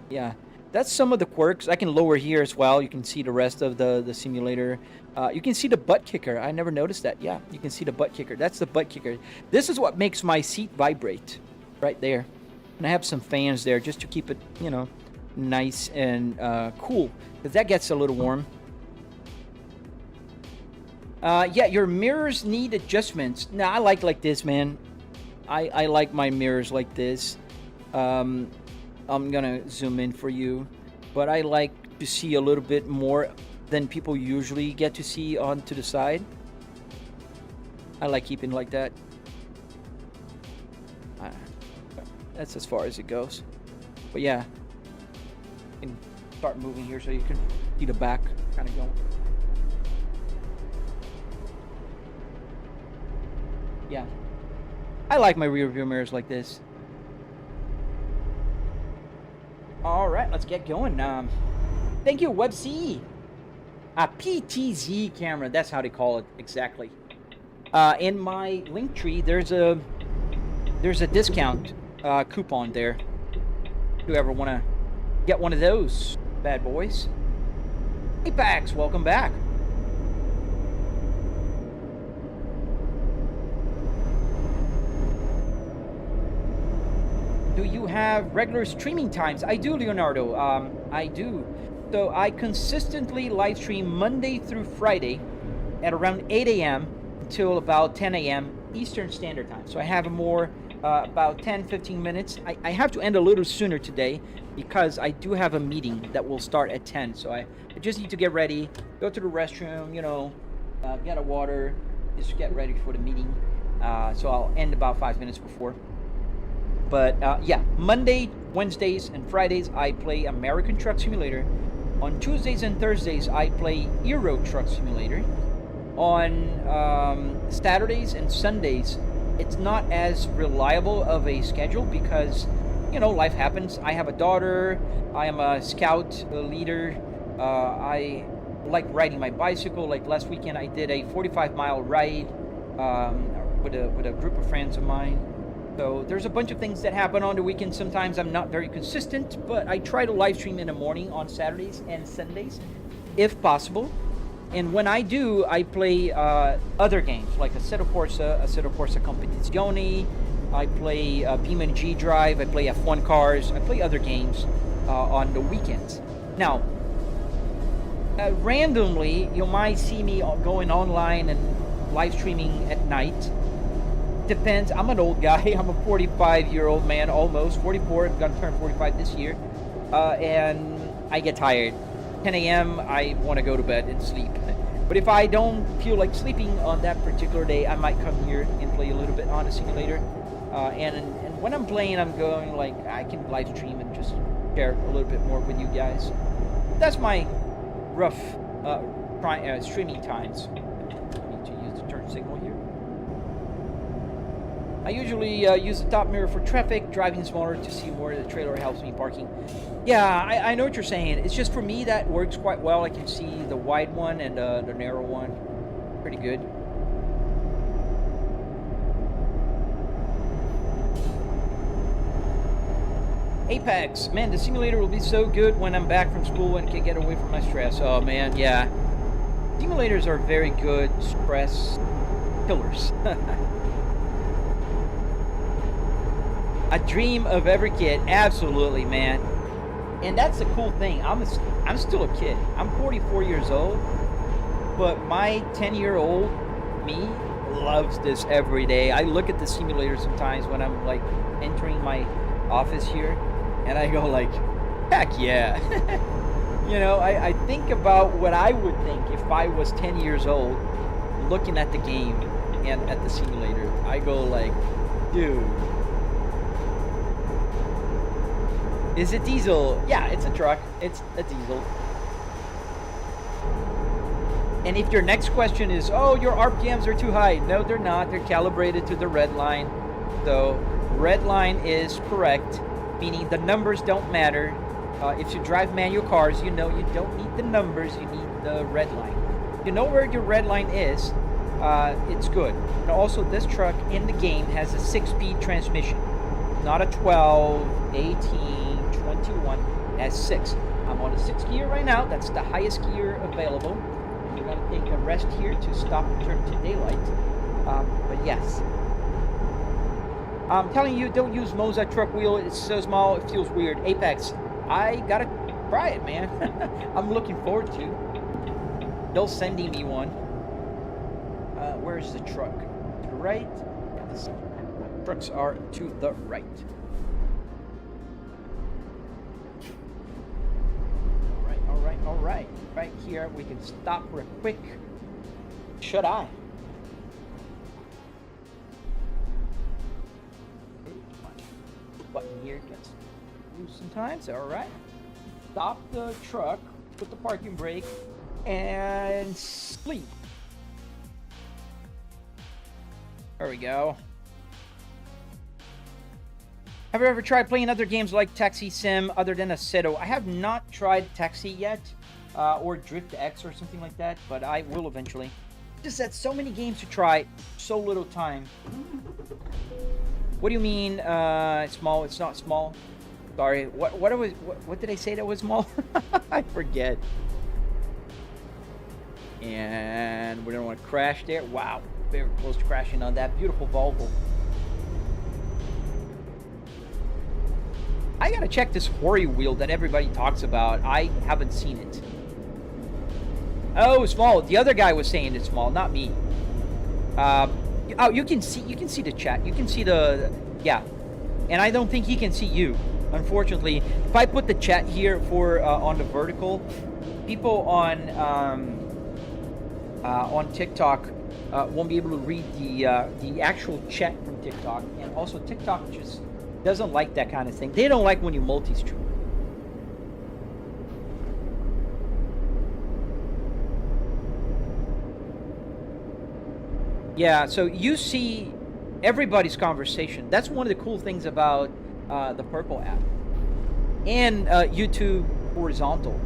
yeah, that's some of the quirks. I can lower here as well. You can see the rest of the simulator. You can see the butt kicker. I never noticed that. Yeah, you can see the butt kicker. That's the butt kicker. This is what makes my seat vibrate right there. And I have some fans there just to keep it, you know, nice and cool, because that gets a little warm. Yeah, your mirrors need adjustments. Nah, I like this, man. I like my mirrors like this. I'm gonna zoom in for you, but I like to see a little bit more than people usually get to see on to the side. I like keeping like that. That's as far as it goes. But yeah, you can start moving here so you can see the back kind of going. Yeah, I like my rear view mirrors like this. All right, let's get going. Thank you, WebC. A PTZ camera, that's how they call it exactly. In my link tree, there's a discount coupon there. If you ever want to get one of those bad boys. Hey, Pax, welcome back. Do you have regular streaming times? I do, Leonardo. I do. So I consistently live stream Monday through Friday at around 8 a.m. until about 10 a.m. Eastern Standard Time. So I have more about 10-15 minutes. I have to end a little sooner today because I do have a meeting that will start at 10. So I just need to get ready, go to the restroom, you know, get a water, just get ready for the meeting. So I'll end about 5 minutes before. But yeah, Monday, Wednesdays, and Fridays I play American Truck Simulator. On Tuesdays and Thursdays I play Euro Truck Simulator. On Saturdays and Sundays it's not as reliable of a schedule because, you know, life happens. I have a daughter, I am a scout leader, I like riding my bicycle. Like last weekend I did a 45-mile ride with a group of friends of mine. So there's a bunch of things that happen on the weekend. Sometimes I'm not very consistent, but I try to live stream in the morning on Saturdays and Sundays, if possible. And when I do, I play other games like Assetto Corsa Competizione. I play BeamNG.drive. I play F1 cars. I play other games on the weekends. Now, randomly, you might see me going online and live streaming at night. Depends. I'm an old guy. I'm a 45-year-old man, almost 44. I'm gonna turn 45 this year, and I get tired. 10 a.m. I want to go to bed and sleep. But if I don't feel like sleeping on that particular day, I might come here and play a little bit on the simulator. And when I'm playing, I'm going like I can live stream and just share a little bit more with you guys. That's my rough streaming times. I need to use the turn signal here. I usually use the top mirror for traffic, driving smaller to see more. The trailer helps me parking. Yeah, I know what you're saying. It's just for me that works quite well. I can see the wide one and the narrow one pretty good. Apex, man, the simulator will be so good when I'm back from school and can get away from my stress. Oh man, yeah. Simulators are very good stress killers. A dream of every kid, absolutely, man. And that's the cool thing. I'm still a kid. I'm 44 years old, but my 10-year-old me loves this every day. I look at the simulator sometimes when I'm like entering my office here, and I go like, heck yeah. You know, I think about what I would think if I was 10 years old, looking at the game and at the simulator. I go like, dude. Is it diesel? Yeah, it's a truck. It's a diesel. And if your next question is, oh, your RPMs are too high. No, they're not. They're calibrated to the red line. So red line is correct, meaning the numbers don't matter. If you drive manual cars, you know you don't need the numbers. You need the red line. You know where your red line is. It's good. And also, this truck in the game has a 6-speed transmission. Not a 12, 18, 21. It has 6. I'm on a 6 gear right now. That's the highest gear available. We're going to take a rest here to stop and turn to daylight. But yes. I'm telling you, don't use Moza truck wheel. It's so small, it feels weird. Apex, I got to try it, man. I'm looking forward to. They'll sending me one. Where's the truck? To the right? The trucks are to the right. All right. Right here, we can stop for a quick shut-eye. Button here gets used sometimes. All right. Stop the truck, put the parking brake, and sleep. There we go. Have you ever tried playing other games like Taxi Sim other than Assetto? I have not tried Taxi yet, or Drift X or something like that, but I will eventually. Just had so many games to try, so little time. What do you mean, small? It's not small. Sorry. What did I say that was small? I forget. And we don't want to crash there. Wow, very close to crashing on that beautiful Volvo. I gotta check this Hori wheel that everybody talks about. I haven't seen it. Oh, small. The other guy was saying it's small, not me. Oh, you can see the chat. You can see the yeah, and I don't think he can see you. Unfortunately, if I put the chat here for on the vertical, people on TikTok won't be able to read the actual chat from TikTok, and also TikTok just doesn't like that kind of thing. They don't like when you multi-stream. Yeah, so you see everybody's conversation. That's one of the cool things about the Purple app and YouTube horizontal,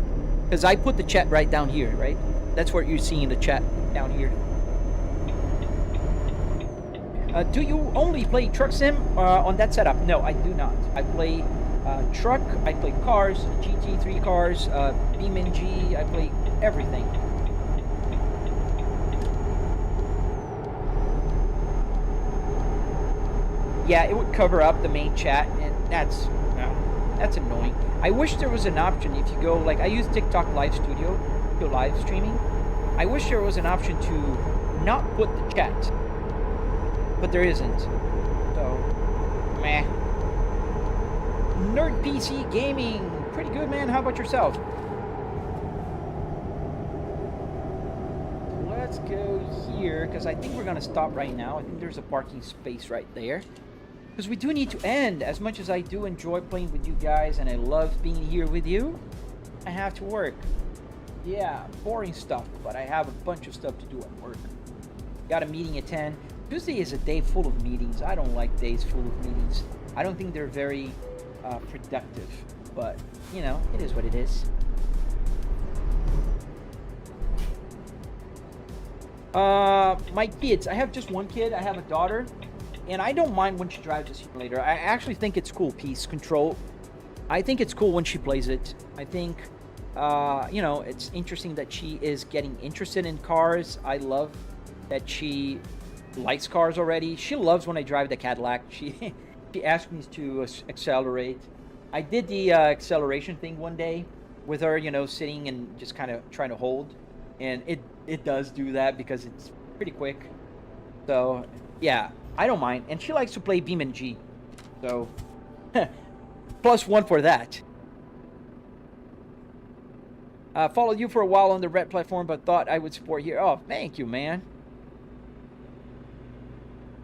because I put the chat right down here, right? That's what you're seeing, the chat down here. Do you only play truck sim on that setup? No, I do not. I play truck, I play cars, GT3 cars, BeamNG, I play everything. Yeah, it would cover up the main chat, and that's annoying. I wish there was an option if you go, like, I use TikTok Live Studio to live streaming. I wish there was an option to not put the chat, but there isn't. So, meh. Nerd PC Gaming, pretty good, man. How about yourself? Let's go here, because I think we're gonna stop right now. I think there's a parking space right there. Because we do need to end. As much as I do enjoy playing with you guys and I love being here with you, I have to work. Yeah, boring stuff, but I have a bunch of stuff to do at work. Got a meeting at 10. Tuesday is a day full of meetings. I don't like days full of meetings. I don't think they're very productive, but you know, it is what it is. My kids, I have just one kid. I have a daughter, and I don't mind when she drives a simulator. I actually think it's cool. Peace Control, I think it's cool when she plays it. I think you know, it's interesting that she is getting interested in cars. I love that she likes cars already. She loves when I drive the Cadillac. She asked me to accelerate. I did the acceleration thing one day with her, you know, sitting and just kind of trying to hold, and it does do that because it's pretty quick. So yeah, I don't mind. And she likes to play BeamNG, so +1 for that. Followed you for a while on the Red platform, but thought I would support here. Oh, thank you, man.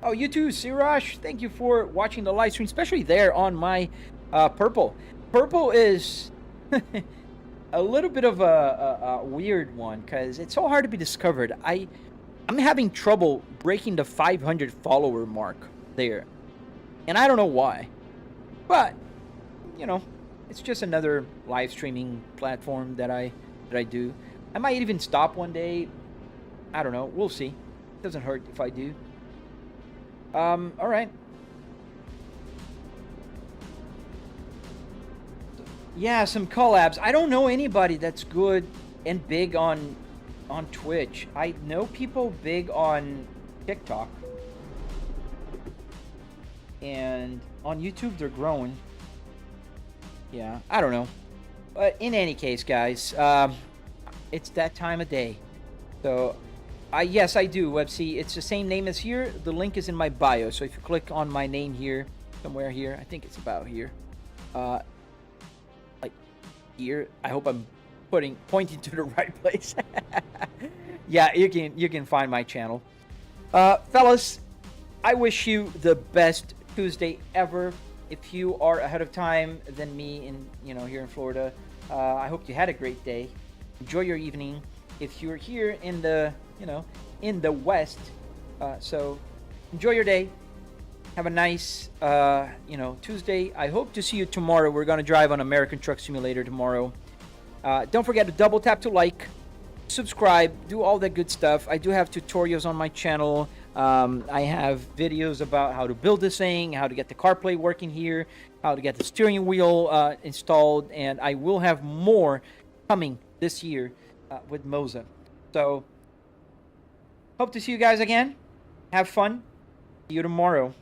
Oh, you too, Siraj. Thank you for watching the live stream, especially there on my Purple. Purple is a little bit of a weird one because it's so hard to be discovered. I'm having trouble breaking the 500 follower mark there, and I don't know why. But you know, it's just another live streaming platform that I do. I might even stop one day. I don't know. We'll see. It doesn't hurt if I do. All right. Yeah, some collabs. I don't know anybody that's good and big on Twitch. I know people big on TikTok. And on YouTube, they're growing. Yeah, I don't know. But in any case, guys, it's that time of day. So, yes, I do, WebC. It's the same name as here. The link is in my bio. So if you click on my name here, somewhere here, I think it's about here. Like here. I hope I'm pointing to the right place. Yeah, you can find my channel. Fellas, I wish you the best Tuesday ever. If you are ahead of time than me here in Florida, I hope you had a great day. Enjoy your evening. If you're here in the in the West, so enjoy your day. Have a nice Tuesday. I hope to see you tomorrow. We're gonna drive on American Truck Simulator tomorrow. Don't forget to double tap to like, subscribe, do all that good stuff. I do have tutorials on my channel. I have videos about how to build this thing, how to get the CarPlay working here, how to get the steering wheel installed, and I will have more coming this year with Moza. So, hope to see you guys again. Have fun. See you tomorrow.